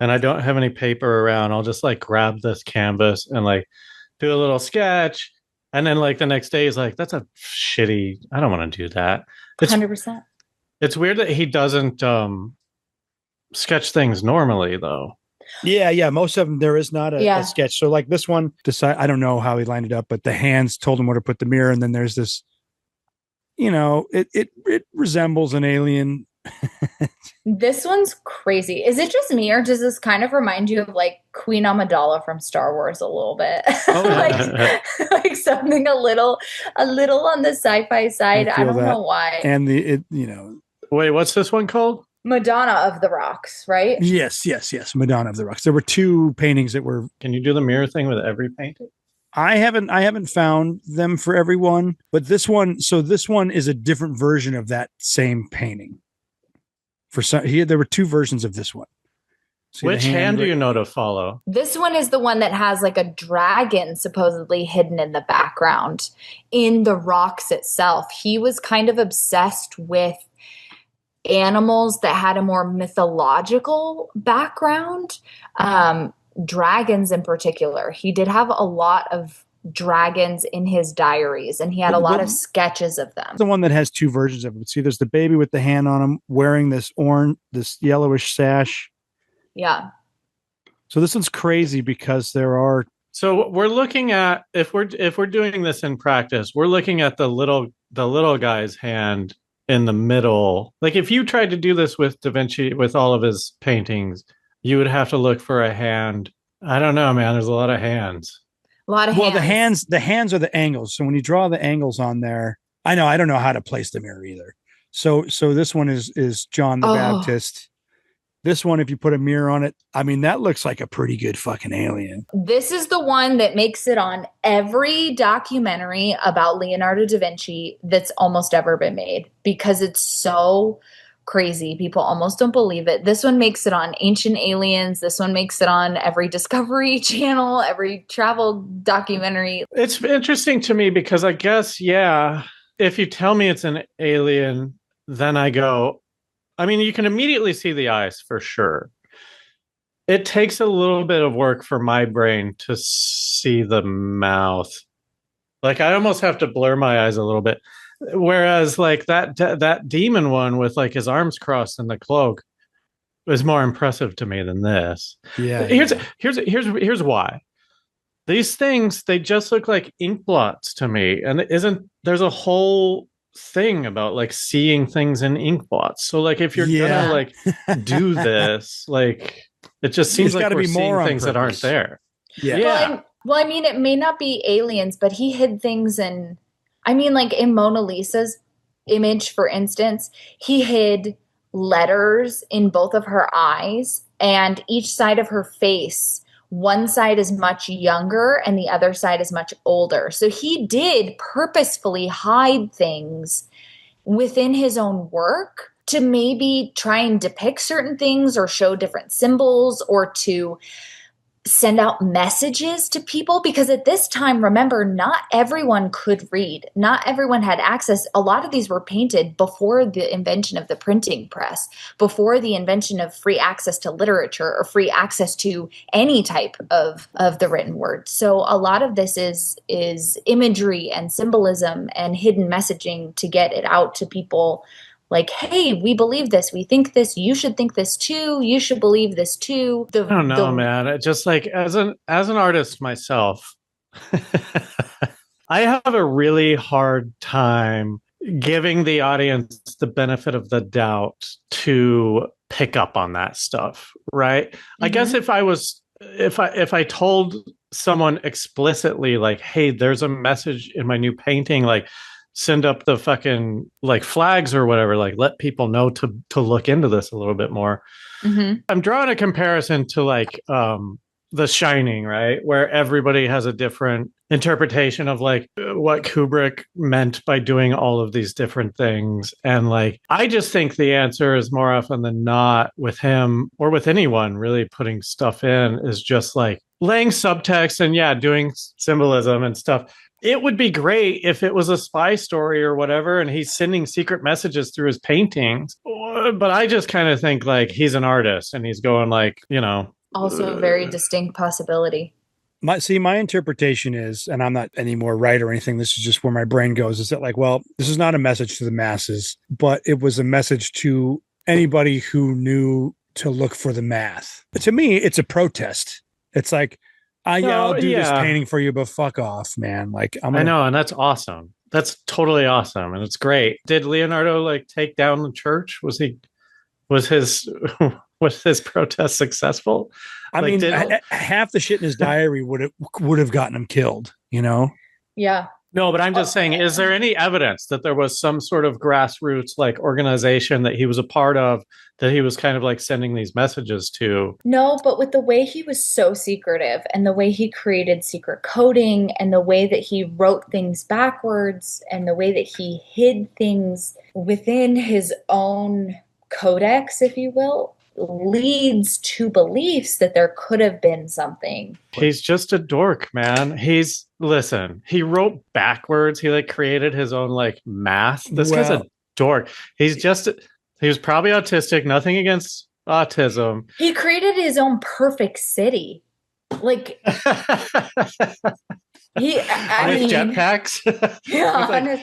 and I don't have any paper around. I'll just like grab this canvas and like do a little sketch. And then like the next day he's like, that's a shitty, I don't want to do that. 100%. It's weird that he doesn't sketch things normally though. Yeah. Most of them, there is not a sketch. So like this one, I don't know how he lined it up, but the hands told him where to put the mirror. And then there's this, it resembles an alien. This one's crazy. Is it just me, or does this kind of remind you of like Queen Amidala from Star Wars a little bit? like something a little on the sci-fi side. I don't know why. And Wait, what's this one called? Madonna of the Rocks, right? Yes. Madonna of the Rocks. There were two paintings that were. Can you do the mirror thing with every painting? I haven't found them for everyone, but this one is a different version of that same painting. There were two versions of this one. See which hand do you know to follow? This one is the one that has like a dragon supposedly hidden in the background in the rocks itself. He was kind of obsessed with animals that had a more mythological background. Dragons in particular. He did have a lot of dragons in his diaries, and he had a lot of sketches of them. The one that has two versions of it. See, there's the baby with the hand on him wearing this yellowish sash. Yeah. So this one's crazy because there are. So we're looking at, if we're doing this in practice, we're looking at the little guy's hand in the middle. Like if you tried to do this with DaVinci, with all of his paintings, you would have to look for a hand. I don't know, man. There's a lot of hands. A lot of hands. The hands are the angles. So when you draw the angles on there, I don't know how to place the mirror either. So this one is John the Baptist. This one, if you put a mirror on it, I mean, that looks like a pretty good fucking alien. This is the one that makes it on every documentary about Leonardo da Vinci that's almost ever been made because it's so crazy. People almost don't believe it. This one makes it on Ancient Aliens. This one makes it on every Discovery Channel, every travel documentary. It's interesting to me because I guess, if you tell me it's an alien, then I go, I mean, you can immediately see the eyes for sure. It takes a little bit of work for my brain to see the mouth. Like I almost have to blur my eyes a little bit. Whereas like that demon one with like his arms crossed and the cloak was more impressive to me than this. Yeah. Here's why. These things, they just look like ink blots to me. And there's a whole thing about like seeing things in ink blots. So like if you're gonna like do this, like it just seems like we're seeing things that aren't there. Yeah. Well, I mean, it may not be aliens, but he hid things in. I mean, like in Mona Lisa's image, for instance, he hid letters in both of her eyes and each side of her face. One side is much younger and the other side is much older. So he did purposefully hide things within his own work to maybe try and depict certain things or show different symbols or to send out messages to people, because at this time, remember, not everyone could read. Not everyone had access. A lot of these were painted before the invention of the printing press, before the invention of free access to literature or free access to any type of the written word. So a lot of this is imagery and symbolism and hidden messaging to get it out to people. Like, hey, we believe this. We think this. You should think this too. You should believe this too. I don't know, man. It just like as an artist myself, I have a really hard time giving the audience the benefit of the doubt to pick up on that stuff, right? Mm-hmm. I guess if I told someone explicitly, like, hey, there's a message in my new painting, like, send up the fucking like flags or whatever, like let people know to look into this a little bit more. Mm-hmm. I'm drawing a comparison to like The Shining, right? Where everybody has a different interpretation of like what Kubrick meant by doing all of these different things. And like, I just think the answer is more often than not with him or with anyone really putting stuff in is just like laying subtext and doing symbolism and stuff. It would be great if it was a spy story or whatever, and he's sending secret messages through his paintings. But I just kind of think like he's an artist and he's going like, Also a very distinct possibility. My interpretation is, and I'm not any more right or anything, this is just where my brain goes, is that like, well, this is not a message to the masses, but it was a message to anybody who knew to look for the math. To me, it's a protest. It's like, I'll do this painting for you, but fuck off, man. Like I know, and that's awesome. That's totally awesome, and it's great. Did Leonardo like take down the church? Was his protest successful? I mean, half the shit in his diary would have gotten him killed. Yeah. No, but I'm just saying, is there any evidence that there was some sort of grassroots like organization that he was a part of that he was kind of like sending these messages to? No, but with the way he was so secretive and the way he created secret coding and the way that he wrote things backwards and the way that he hid things within his own codex, if you will, leads to beliefs that there could have been something. He's just a dork, man. Listen, he wrote backwards. He like created his own like math. This guy's a dork. He was probably autistic, nothing against autism. He created his own perfect city. Like jetpacks. Yeah,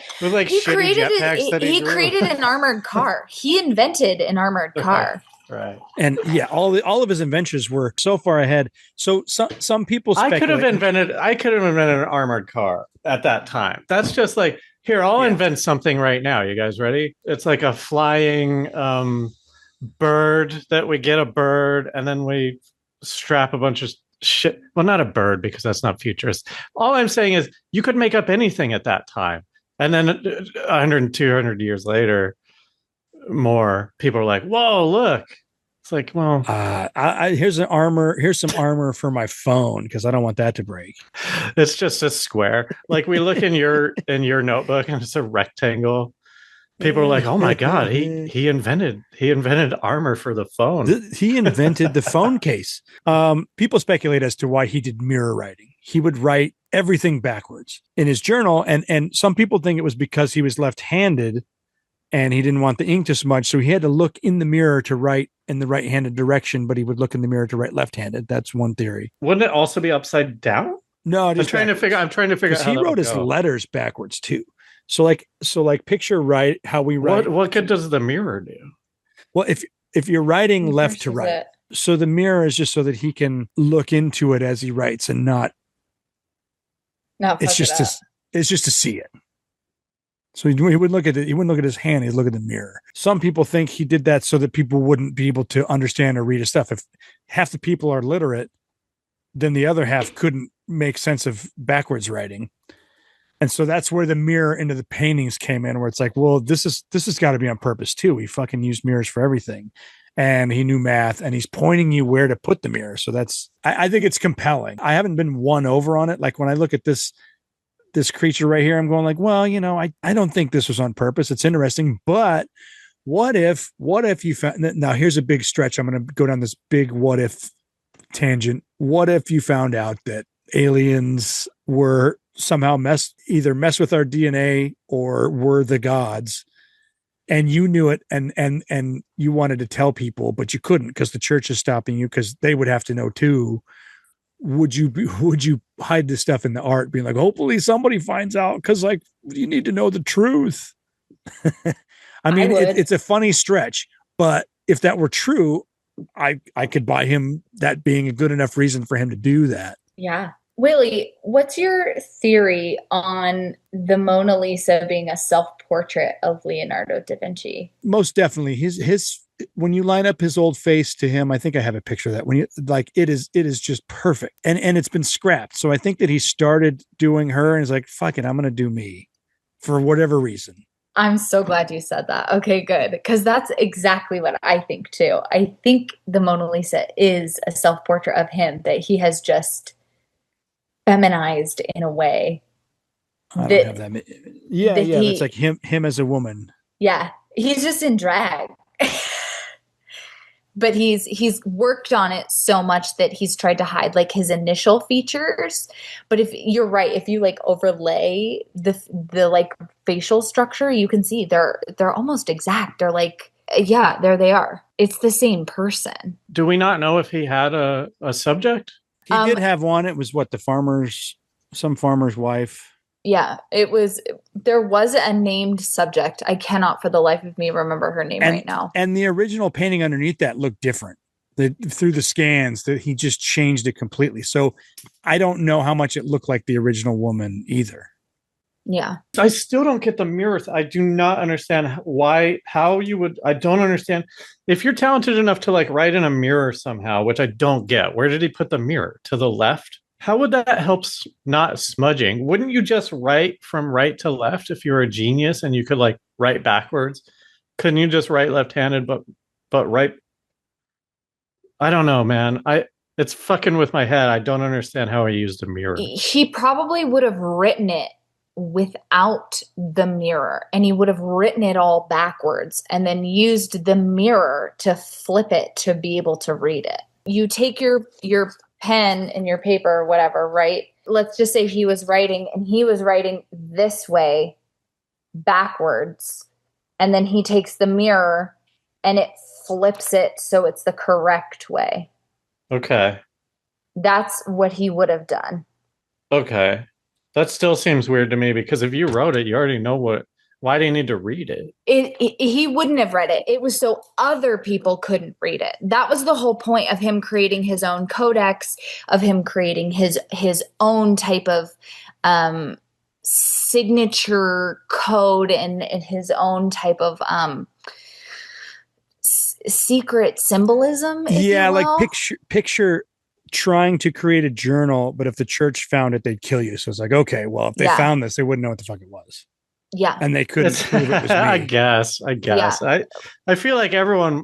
he created an armored car. He invented an armored car. Right. And all of his inventions were so far ahead. So some people speculate. I could have invented an armored car at that time. That's just like, here, I'll invent something right now. You guys ready? It's like a flying bird that we get a bird and then we strap a bunch of shit. Well, not a bird because that's not futurist. All I'm saying is you could make up anything at that time. And then 100, 200 years later, more people are like, whoa, look. It's like, well, here's some armor for my phone because I don't want that to break. It's just a square. Like we look in your notebook and it's a rectangle. People are like, oh my God, he invented armor for the phone. He invented the phone case. People speculate as to why he did mirror writing. He would write everything backwards in his journal. And some people think it was because he was left-handed and he didn't want the ink to smudge. So he had to look in the mirror to write in the right-handed direction, but he would look in the mirror to write left-handed. That's one theory. Wouldn't it also be upside down? No, I'm trying to figure out how he wrote his letters backwards too. So like picture how we write. What good does the mirror do? Well, if you're writing left to right, so the mirror is just so that he can look into it as he writes and not it's just to see it. So he would look at it. He wouldn't look at his hand. He'd look at the mirror. Some people think he did that so that people wouldn't be able to understand or read his stuff. If half the people are literate, then the other half couldn't make sense of backwards writing. And so that's where the mirror into the paintings came in, where it's like, well, this has got to be on purpose too. He fucking used mirrors for everything. And he knew math and he's pointing you where to put the mirror. So I think it's compelling. I haven't been won over on it. Like when I look at this creature right here, I'm going like, well, I don't think this was on purpose. It's interesting, but what if you found, now here's a big stretch. I'm going to go down this big what if tangent. What if you found out that aliens were somehow mess with our DNA or were the gods, and you knew it, and you wanted to tell people, but you couldn't because the church is stopping you because they would have to know too. Would you hide this stuff in the art, being like, hopefully somebody finds out because like you need to know the truth? I mean, it's a funny stretch, but if that were true, I could buy him that being a good enough reason for him to do that. Yeah. Willie, what's your theory on the Mona Lisa being a self-portrait of Leonardo da Vinci? Most definitely. His when you line up his old face to him, I think I have a picture of that. When you like it is just perfect. And it's been scrapped. So I think that he started doing her and he's like, fuck it, I'm gonna do me for whatever reason. I'm so glad you said that. Okay, good. Because that's exactly what I think too. I think the Mona Lisa is a self-portrait of him that he has just feminized in a way. I don't have that. Yeah. It's like him as a woman. Yeah. He's just in drag. But he's worked on it so much that he's tried to hide like his initial features. But if you're right, if you like overlay the like facial structure, you can see they're almost exact. They're like, yeah, there they are. It's the same person. Do we not know if he had a subject? He did have one. It was some farmer's wife. Yeah, there was a named subject. I cannot for the life of me remember her name right now. And the original painting underneath that looked different. Through the scans, that he just changed it completely. So I don't know how much it looked like the original woman either. Yeah. I still don't get the mirror. I do not understand how you would. I don't understand. If you're talented enough to like write in a mirror somehow, which I don't get, where did he put the mirror? To the left? How would that help not smudging? Wouldn't you just write from right to left if you're a genius and you could like write backwards? Couldn't you just write left-handed but write? I don't know, man. It's fucking with my head. I don't understand how he used a mirror. He probably would have written it without the mirror, and he would have written it all backwards and then used the mirror to flip it to be able to read it. You take your pen and your paper or whatever, right? Let's just say he was writing this way backwards, and then he takes the mirror and it flips it so it's the correct way. Okay. That's what he would have done. Okay. That still seems weird to me because if you wrote it, you already know why do you need to read it? He wouldn't have read it. It was so other people couldn't read it. That was the whole point of him creating his own codex, of him creating his own type of signature code and his own type of secret symbolism. Yeah, like picture trying to create a journal, but if the church found it, they'd kill you. So it's like, okay, well, if they found this, they wouldn't know what the fuck it was. Yeah. And they couldn't prove it was me. I guess. Yeah. I feel like everyone,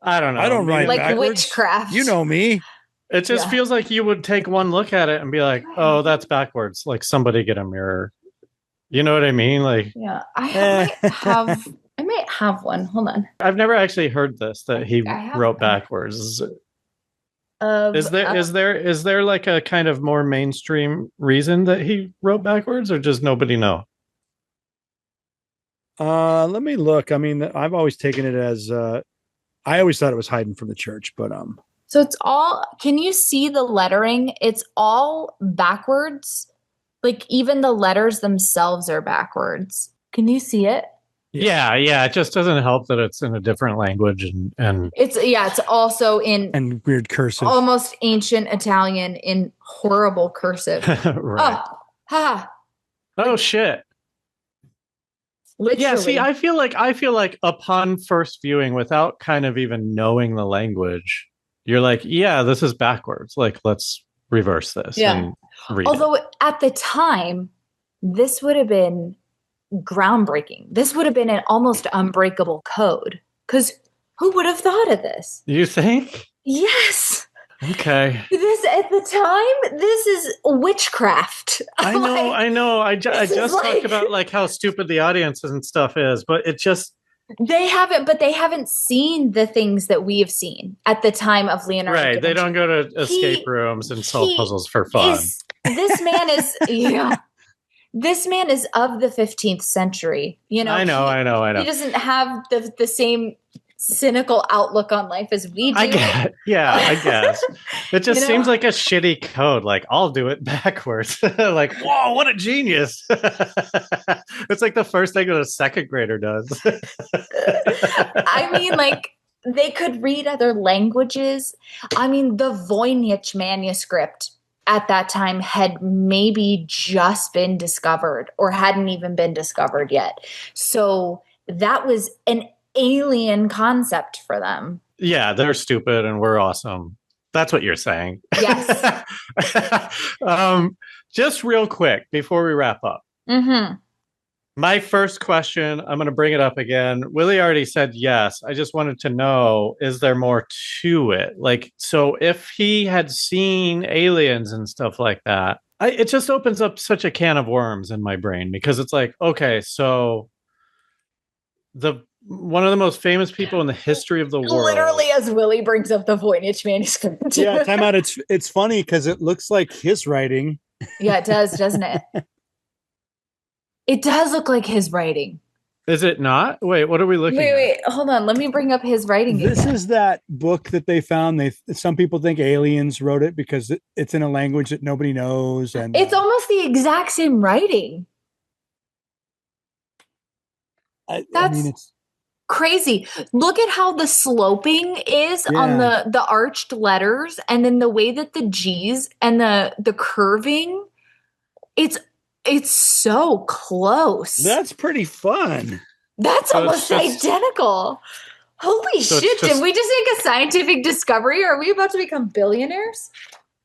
I don't know. I don't write like backwards. Witchcraft. You know me. It just feels like you would take one look at it and be like, oh, that's backwards. Like somebody get a mirror. You know what I mean? Like, yeah, I might have one. Hold on. I've never actually heard this, that he wrote backwards. Is there like a kind of more mainstream reason that he wrote backwards, or does nobody know? Let me look. I mean, I've always taken it as I always thought it was hiding from the church, but so it's all, can you see the lettering? It's all backwards. Like even the letters themselves are backwards. Can you see it? Yeah. It just doesn't help that it's in a different language and it's also in weird cursive, almost ancient Italian in horrible cursive. Right. Oh shit. Literally. Yeah, see, I feel like upon first viewing, without kind of even knowing the language, you're like, yeah, this is backwards. Like, let's reverse this and read Although at the time, this would have been groundbreaking. This would have been an almost unbreakable code. Because who would have thought of this? You think? Yes. Okay. This at the time, this is witchcraft. I know. I just talked about like how stupid the audiences and stuff is, but it just They haven't, but they haven't seen the things that we have seen at the time of Leonardo da Right. Vinci. They don't go to escape rooms and solve puzzles for fun. This man is, yeah. This man is of the 15th century. I know. He doesn't have the same cynical outlook on life as we do. I guess. It just seems like a shitty code. Like, I'll do it backwards. Like, whoa, what a genius. It's like the first thing that a second grader does. I mean, like, they could read other languages. I mean, the Voynich manuscript at that time had maybe just been discovered or hadn't even been discovered yet. So that was an alien concept for them. Yeah, they're stupid and we're awesome. That's what you're saying. Yes. Just real quick before we wrap up. Mm-hmm. My first question, I'm going to bring it up again. Willie already said yes. I just wanted to know, is there more to it? Like, so if he had seen aliens and stuff like that, it just opens up such a can of worms in my brain, because it's like, okay, so one of the most famous people in the history of the world. Literally, as Willie brings up the Voynich manuscript. Yeah, time out. It's funny because it looks like his writing. Yeah, it does, doesn't it? It does look like his writing. Is it not? Wait, what are we looking at? Wait, hold on. Let me bring up his writing This again. is that book that they found. Some people think aliens wrote it because it's in a language that nobody knows, and It's almost the exact same writing. I That's mean, it's crazy. Look at how the sloping is on the arched letters, and then the way that the G's and the curving. It's so close. that's pretty fun. That's So almost it's just- identical. Holy So it's shit, just- did we just make a scientific discovery? Are we about to become billionaires?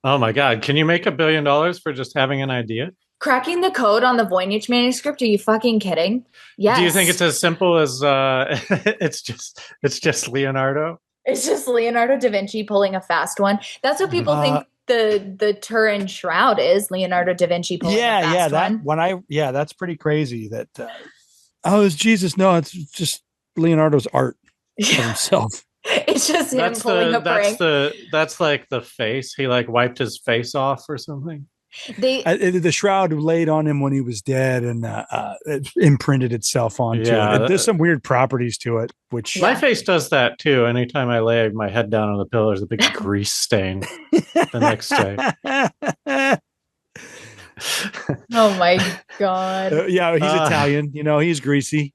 Oh my God. Can you make $1 billion for just having an idea? Cracking the code on the Voynich manuscript? Are you fucking kidding? Yes. Do you think it's as simple as it's just Leonardo? It's just Leonardo da Vinci pulling a fast one? That's what people think the Turin Shroud is. Leonardo da Vinci pulling a fast one. That's pretty crazy. That it's Jesus. No, it's just Leonardo's art of himself. It's just him pulling a prank. That's like the face. He like wiped his face off or something. The shroud laid on him when he was dead, and it imprinted itself onto it. There's some weird properties to it, which my face does that too. Anytime I lay my head down on the pillow, there's a big grease stain the next day. Oh my God. He's Italian. He's greasy.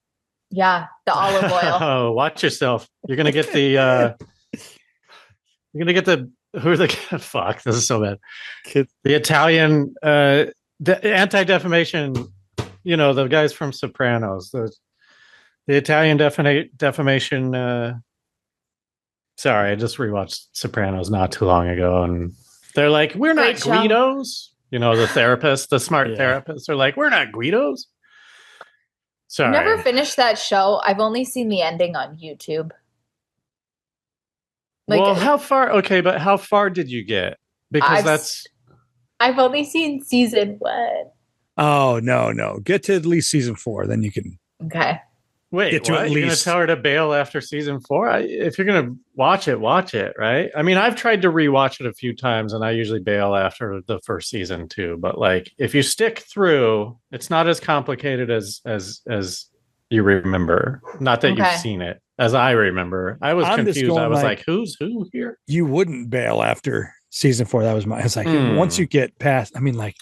Yeah, the olive oil. Oh, watch yourself. You're gonna get the who are the fuck? This is so bad. The Italian, the anti-defamation. The guys from Sopranos. The Italian defamation. Sorry, I just rewatched Sopranos not too long ago, and they're like, "We're not Guidos." The therapist, the smart therapists are like, "We're not Guidos." Sorry, never finished that show. I've only seen the ending on YouTube. How far? Okay, but how far did you get? Because I've only seen season 1. Oh no! Get to at least season 4, then you can. Okay. Wait, get to what? at You're least. Gonna tell her to bail after season 4? If you're gonna watch it, right? I mean, I've tried to rewatch it a few times, and I usually bail after the first season too. But like, if you stick through, it's not as complicated as you remember. Not that you've seen it. As I remember, I was confused. I was like, who's who here? You wouldn't bail after season 4. That was I was like, once you get past, I mean, like,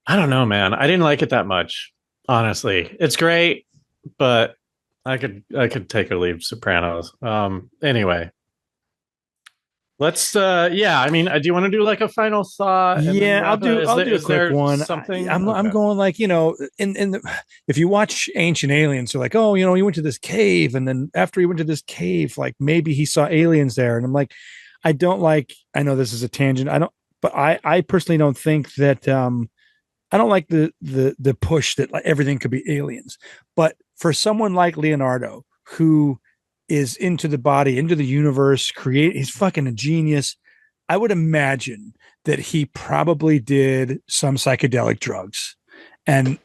I don't know, man. I didn't like it that much. Honestly, it's great, but I could take or leave Sopranos. Anyway, let's. Yeah, I mean, do you want to do like a final thought? Yeah, I'll do a quick one. Something I'm going like, if you watch Ancient Aliens, you're like, oh, he went to this cave, and then after he went to this cave, like maybe he saw aliens there, and I'm like, I know this is a tangent. But I personally don't think that. I don't like the push that like everything could be aliens, but for someone like Leonardo, who is into the body, into the universe, he's fucking a genius. I would imagine that he probably did some psychedelic drugs and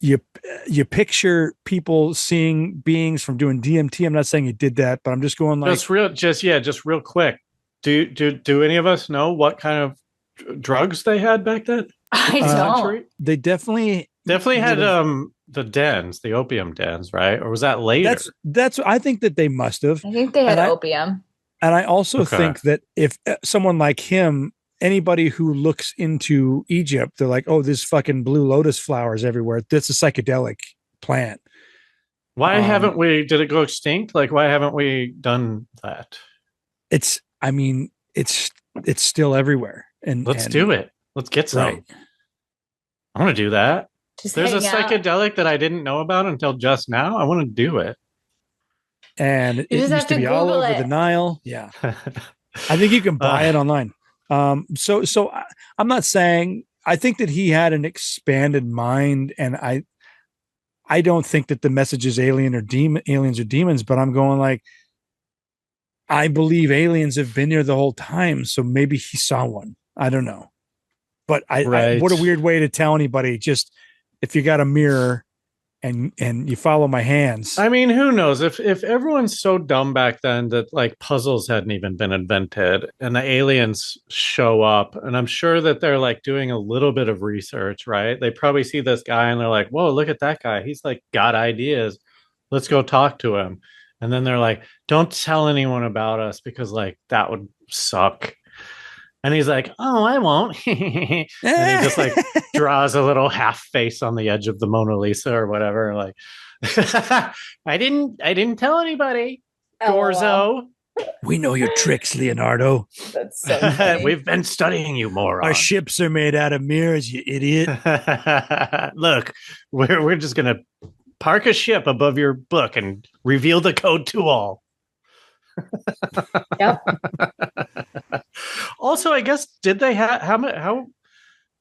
you picture people seeing beings from doing DMT. I'm not saying you did that, but I'm just going like just real quick. Do any of us know what kind of drugs they had back then? I don't. They definitely had the dens, the opium dens, right? Or was that later? That's I think that they must have. I think they had opium. And I also think that if someone like him, anybody who looks into Egypt, they're like, oh, there's fucking blue lotus flowers everywhere. That's a psychedelic plant. Why haven't we, did it go extinct? Like, why haven't we done that? It's still everywhere. And let's do it. Let's get some. Right. I want to do that. There's a psychedelic out. that I didn't know about until just now. I want to do it. And it used to be Google all over the Nile. Yeah. I think you can buy it online. So I'm not saying, I think that he had an expanded mind, and I don't think that the message is aliens or demons, but I'm going like, I believe aliens have been here the whole time. So maybe he saw one. I don't know. But what a weird way to tell anybody, just if you got a mirror and you follow my hands. I mean, who knows if everyone's so dumb back then that like puzzles hadn't even been invented and the aliens show up, and I'm sure that they're like doing a little bit of research, right? They probably see this guy and they're like, whoa, look at that guy. He's like got ideas. Let's go talk to him. And then they're like, don't tell anyone about us because like that would suck. And he's like, oh, I won't. And he just like draws a little half face on the edge of the Mona Lisa or whatever. Like, I didn't tell anybody. Gorzo. We know your tricks, Leonardo. That's so funny. We've been studying you more. Our ships are made out of mirrors, you idiot. Look, we're just gonna park a ship above your book and reveal the code to all. Yep. Also, I guess did they have how?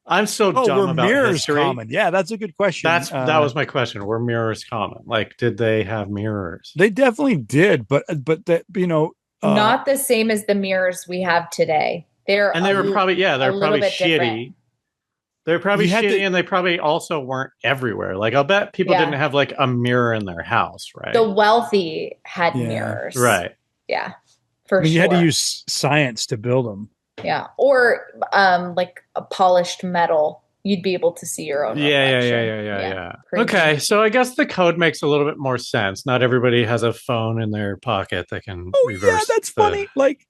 I'm so dumb about mirrors history. Common? Yeah, that's a good question. That was my question. Were mirrors common? Like, did they have mirrors? They definitely did, but that not the same as the mirrors we have today. They were probably shitty. Different. They're probably shitty, and they probably also weren't everywhere. Like, I'll bet people didn't have like a mirror in their house, right? The wealthy had mirrors, right? Yeah, sure. You had to use science to build them. Yeah, or like a polished metal, you'd be able to see your own reflection. Yeah. Okay, so I guess the code makes a little bit more sense. Not everybody has a phone in their pocket that can reverse. Yeah, that's funny. Like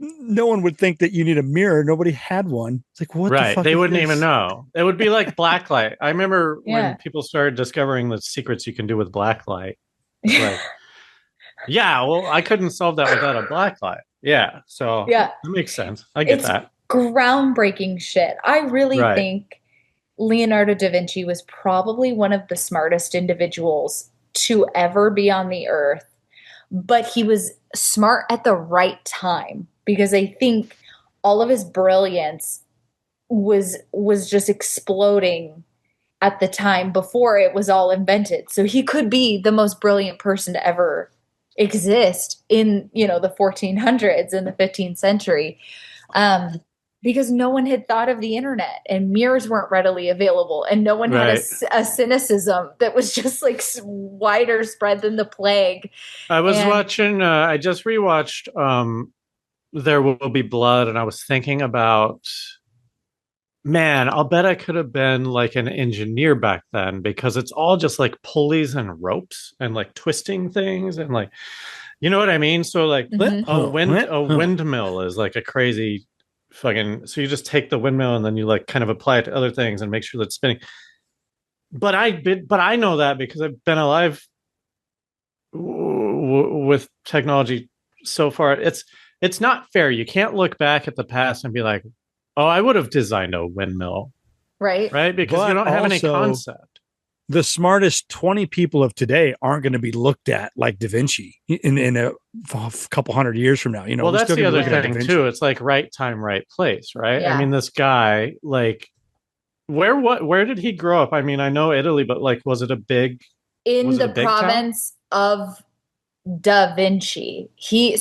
no one would think that you need a mirror. Nobody had one. It's like, what the fuck they is wouldn't this? even know. It would be like blacklight. I remember when people started discovering the secrets you can do with blacklight. Like, yeah, well, I couldn't solve that without a blacklight. Yeah, so that makes sense. I get that. Groundbreaking shit. I really think Leonardo da Vinci was probably one of the smartest individuals to ever be on the earth, but he was smart at the right time, because I think all of his brilliance was just exploding at the time before it was all invented. So he could be the most brilliant person to ever exist in, the 1400s and the 15th century. Because no one had thought of the internet and mirrors weren't readily available, and no one had a cynicism that was just like wider spread than the plague. I was watching, I just rewatched There Will Be Blood, and I was thinking about, man, I'll bet I could have been like an engineer back then, because it's all just like pulleys and ropes and like twisting things and like, you know what I mean? So like a windmill is like a crazy fucking, so you just take the windmill and then you like kind of apply it to other things and make sure that's spinning. But I know that because I've been alive with technology so far. It's not fair. You can't look back at the past and be like, oh, I would have designed a windmill. Right. Because you don't have any concept. The smartest 20 people of today aren't going to be looked at like Da Vinci in a couple hundred years from now. Well, that's the other thing too. It's like right time, right place, right? Yeah. I mean, this guy, like, where did he grow up? I mean, I know Italy, but like, was it a big in the province of Da Vinci? He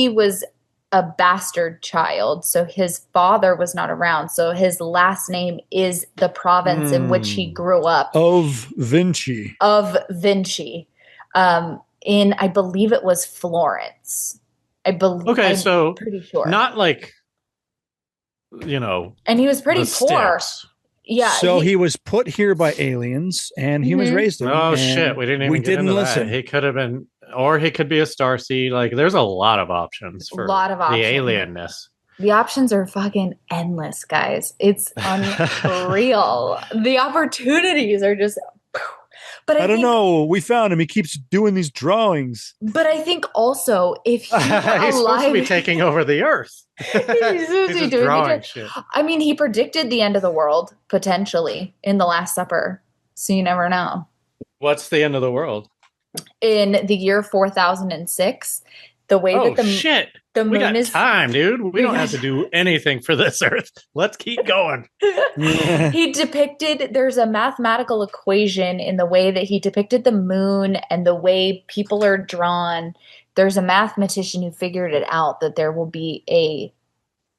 was a bastard child. So his father was not around. So his last name is the province in which he grew up. Of Vinci. Of Vinci. In, I believe it was Florence. Okay, I'm so pretty sure. not like, you know. And he was pretty poor. Steps. Yeah. So he was put here by aliens, and he was raised in. Oh shit! We didn't even get into listen. that. He could have been, or he could be a starseed. Like, there's a lot of options for the alienness. The options are fucking endless, guys. It's unreal. The opportunities are just. But I don't know. We found him. He keeps doing these drawings. But I think also if he he's supposed to be taking over the earth. He's supposed to be doing drawing shit. I mean, he predicted the end of the world potentially in the Last Supper, so you never know. What's the end of the world? In the year 4006, the way that the moon is time, dude. We don't have to do anything for this earth. Let's keep going. He depicted, there's a mathematical equation in the way that he depicted the moon and the way people are drawn. There's a mathematician who figured it out that there will be a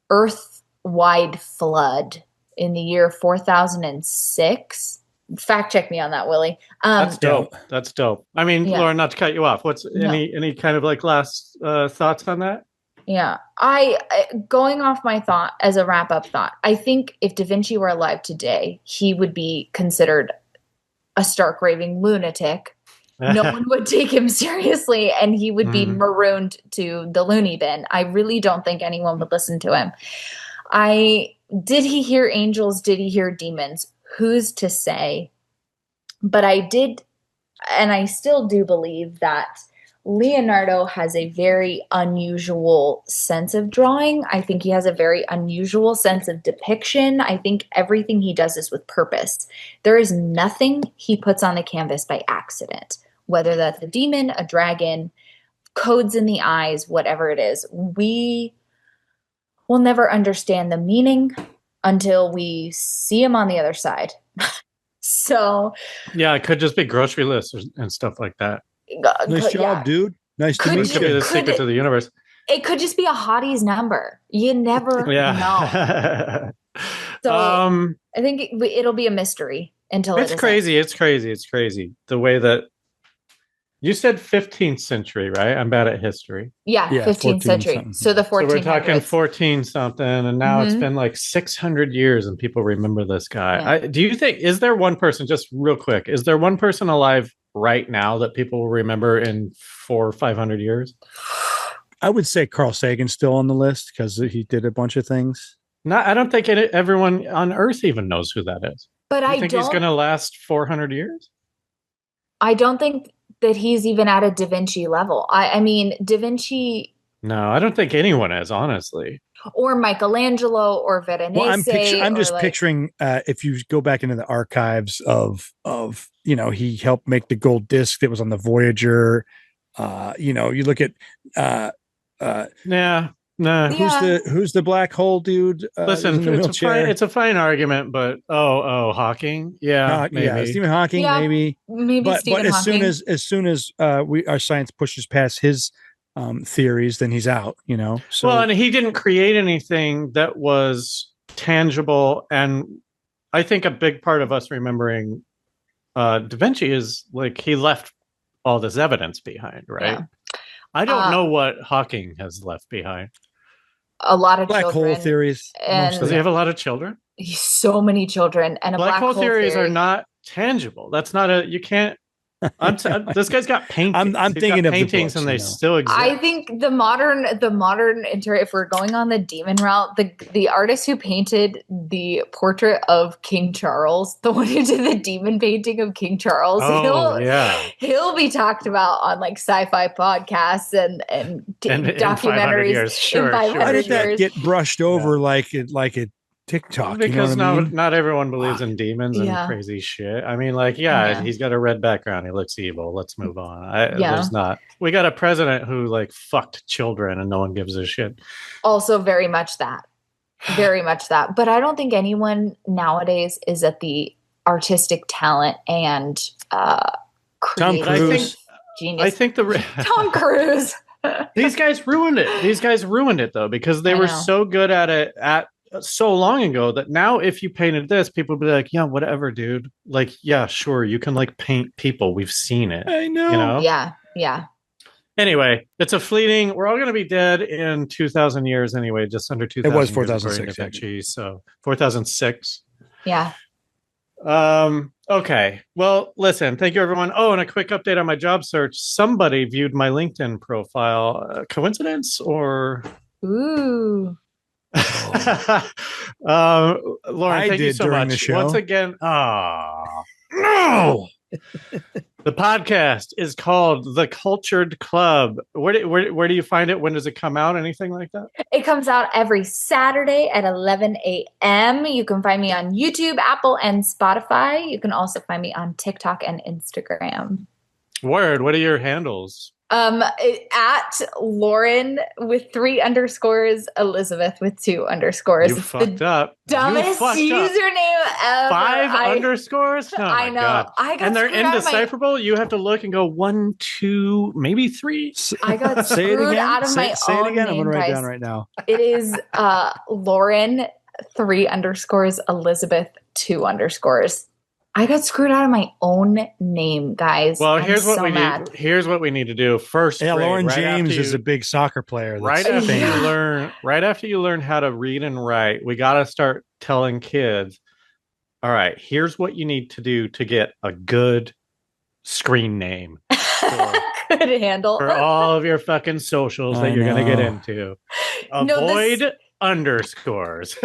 earth-wide flood in the year 4006. Fact check me on that, Willie. That's dope. That's dope. I mean, Laura, not to cut you off. What's any kind of like last thoughts on that? Yeah, I going off my thought as a wrap-up thought, I think if DaVinci were alive today, he would be considered a stark raving lunatic. No one would take him seriously, and he would be marooned to the loony bin. I really don't think anyone would listen to him. Did he hear angels? Did he hear demons? Who's to say? But I did, and I still do believe that Leonardo has a very unusual sense of drawing. I think he has a very unusual sense of depiction. I think everything he does is with purpose. There is nothing he puts on the canvas by accident, whether that's a demon, a dragon, codes in the eyes, whatever it is. We will never understand the meaning until we see him on the other side. So yeah, it could just be grocery lists and stuff like that. Nice job, dude. Nice to meet you. Could be the secret to the universe. It could just be a hottie's number. You never know. So I think it'll be a mystery until it's crazy. It's crazy. It's crazy. The way that you said 15th century, right? I'm bad at history. Yeah 15th century. Something. So the 1400s. So we're talking 14 something, and now it's been like 600 years, and people remember this guy. Yeah. Do you think, is there one person, just real quick, is there one person alive right now that people will remember in 400 or 500 years? I would say Carl Sagan's still on the list because he did a bunch of things. No, I don't think everyone on Earth even knows who that is. But I think he's going to last 400 years. I don't think that he's even at a DaVinci level. I mean, DaVinci. No, I don't think anyone is, honestly. Or Michelangelo or Veronese. Well, I'm just picturing if you go back into the archives of he helped make the gold disc that was on the Voyager. You look at who's the black hole dude? Listen, it's a fine argument, but Hawking, maybe. Stephen Hawking, maybe. But Stephen Hawking. as soon as our science pushes past his theories, then he's out. So well, and he didn't create anything that was tangible, and I think a big part of us remembering DaVinci is like he left all this evidence behind, right? Yeah. I don't know what Hawking has left behind. A lot of black children. Hole theories. Does he have a lot of children? So many children, and black hole theories are not tangible. That's not you can't. This guy's got paintings. I'm thinking of paintings, the books, and they still exist. I think the modern, if we're going on the demon route, the artist who painted the portrait of King Charles, the one who did the demon painting of King Charles, he'll be talked about on like sci-fi podcasts and documentaries. Sure. How did that get brushed over like it? TikTok, because I mean? not everyone believes in demons and crazy shit. I mean, he's got a red background. He looks evil. Let's move on. There's not. We got a president who like fucked children and no one gives a shit. Also, very much that. But I don't think anyone nowadays is at the artistic talent and Tom Cruise. Genius. I think Tom Cruise. These guys ruined it. These guys ruined it though, because they were so good at it at so long ago that now if you painted this, people would be like, yeah, whatever, dude. Like, yeah, sure, you can like paint people. We've seen it. I know. You know? Yeah. Anyway, it's a fleeting. We're all going to be dead in 2,000 years anyway, just under 2,000. It was years 4,006. Da Vinci, so 4,006. Yeah. Okay. Well, listen, thank you, everyone. Oh, and a quick update on my job search. Somebody viewed my LinkedIn profile. Coincidence or? Ooh. Lauren, thank you so much. The show. Once again, no. The podcast is called The Cultured Club. Where do you find it? When does it come out? Anything like that? It comes out every Saturday at 11 a.m. You can find me on YouTube, Apple, and Spotify. You can also find me on TikTok and Instagram. Word. What are your handles? At Lauren with 3 underscores, Elizabeth with 2 underscores. You fucked up. Dumbest username ever. 5 underscores? Oh I know. God. And they're indecipherable. You have to look and go 1, 2, maybe 3. I got screwed out of my say own it again. name, I'm going to write guys. down right now. It is Lauren 3 underscores, Elizabeth 2 underscores. I got screwed out of my own name, guys. Well, here's what we mad. need. Here's what we need to do. First, Yeah, grade, Lauren right James after is a big soccer player. Right after you learn how to read and write, we got to start telling kids, all right, here's what you need to do to get a good screen name. Good handle. For all of your fucking socials that you're going to get into. Avoid underscores.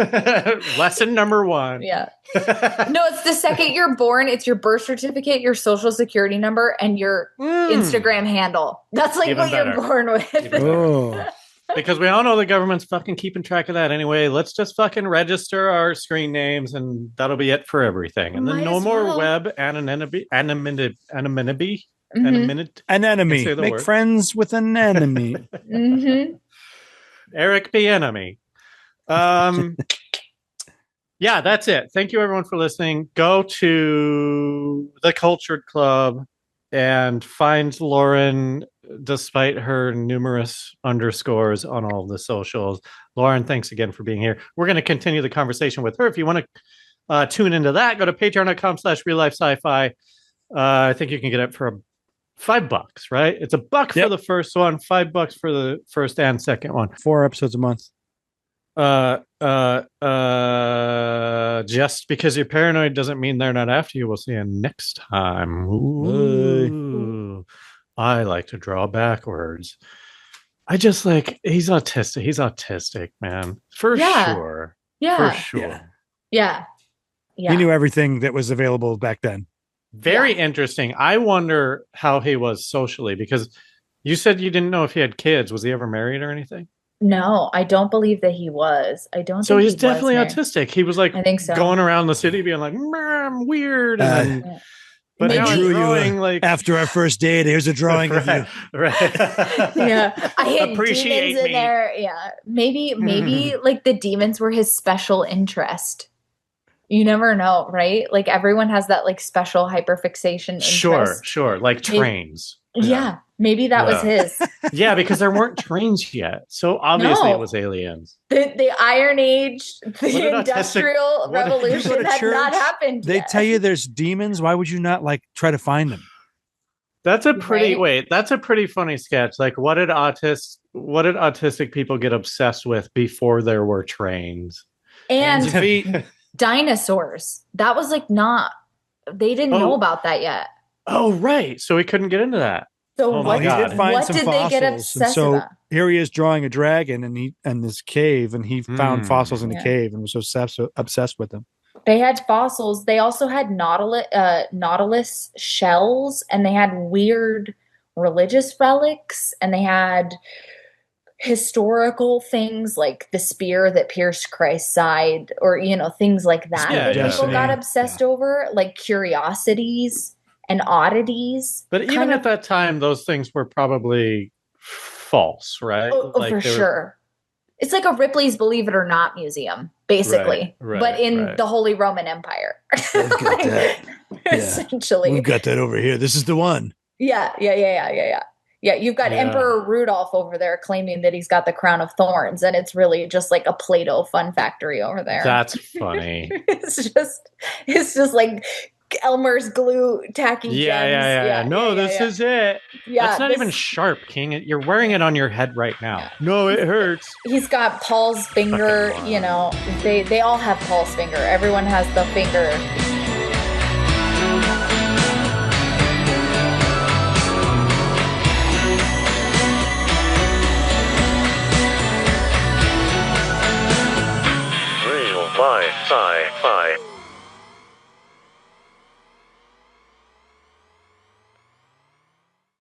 Lesson number 1. Yeah. No, it's the second you're born, it's your birth certificate, your social security number, and your Instagram handle. That's like Even what better. you're born with. Oh. Because we all know the government's fucking keeping track of that anyway. Let's just fucking register our screen names and that'll be it for everything. And then Might no as more well. web anonymity. An enemy. Say the Make word. friends with an enemy. Mm-hmm. Eric the enemy. Yeah, that's it. Thank you everyone for listening. Go to the Cultured Club and find Lauren despite her numerous underscores on all of the socials. Lauren, thanks again for being here. We're going to continue the conversation with her. If you want to tune into that, go to patreon.com/RealLifeSciFi. I think you can get it for $5, right? It's $1 for the first one, $5 for the first and second one. 4 episodes a month. Just because you're paranoid doesn't mean they're not after you. We'll see you next time. Ooh. I like to draw backwards. I just like, he's autistic, man. For sure. Yeah. For sure. Yeah. He knew everything that was available back then. Very interesting. I wonder how he was socially, because you said you didn't know if he had kids. Was he ever married or anything? No, I don't believe that he was. I don't. So think he's he definitely was married. autistic. He was like, I think so. going around the city being like, I'm weird. And then, but I now I'm drew drawing you like after our first date. Here's a drawing of you. Right. Yeah, I had Appreciate demons in me. there. Yeah, maybe like the demons were his special interest. You never know, right? Like everyone has that like special hyperfixation interest. Sure. Like trains. Yeah, maybe that was his. Yeah, because there weren't trains yet. So obviously it was aliens. The Iron Age, the Industrial You go Revolution to had church, not happened They yet. tell you there's demons. Why would you not like try to find them? That's a pretty that's a pretty funny sketch. Like what did autistic people get obsessed with before there were trains? And dinosaurs. That was like they didn't know about that yet. Oh, right. So we couldn't get into that. So He did find what some did fossils. they get And obsessed so about? here he is drawing a dragon in this cave, and he found fossils in the cave and was so obsessed with them. They had fossils. They also had nautilus shells, and they had weird religious relics, and they had historical things like the spear that pierced Christ's side, or things like that people got obsessed over, like curiosities and oddities. But even at that time, those things were probably false, right? For sure. It's like a Ripley's Believe It or Not museum, basically, but in the Holy Roman Empire. Essentially. We've got that over here. This is the one. Yeah. Yeah, you've got Emperor Rudolph over there claiming that he's got the crown of thorns, and it's really just like a Play-Doh fun factory over there. That's funny. It's just like Elmer's glue tacky gems. Yeah. No, this is it. Yeah, that's not even sharp, King. You're wearing it on your head right now. Yeah. No, it hurts. He's got Paul's finger. You know, they all have Paul's finger. Everyone has the finger. Real Life Sci-Fi.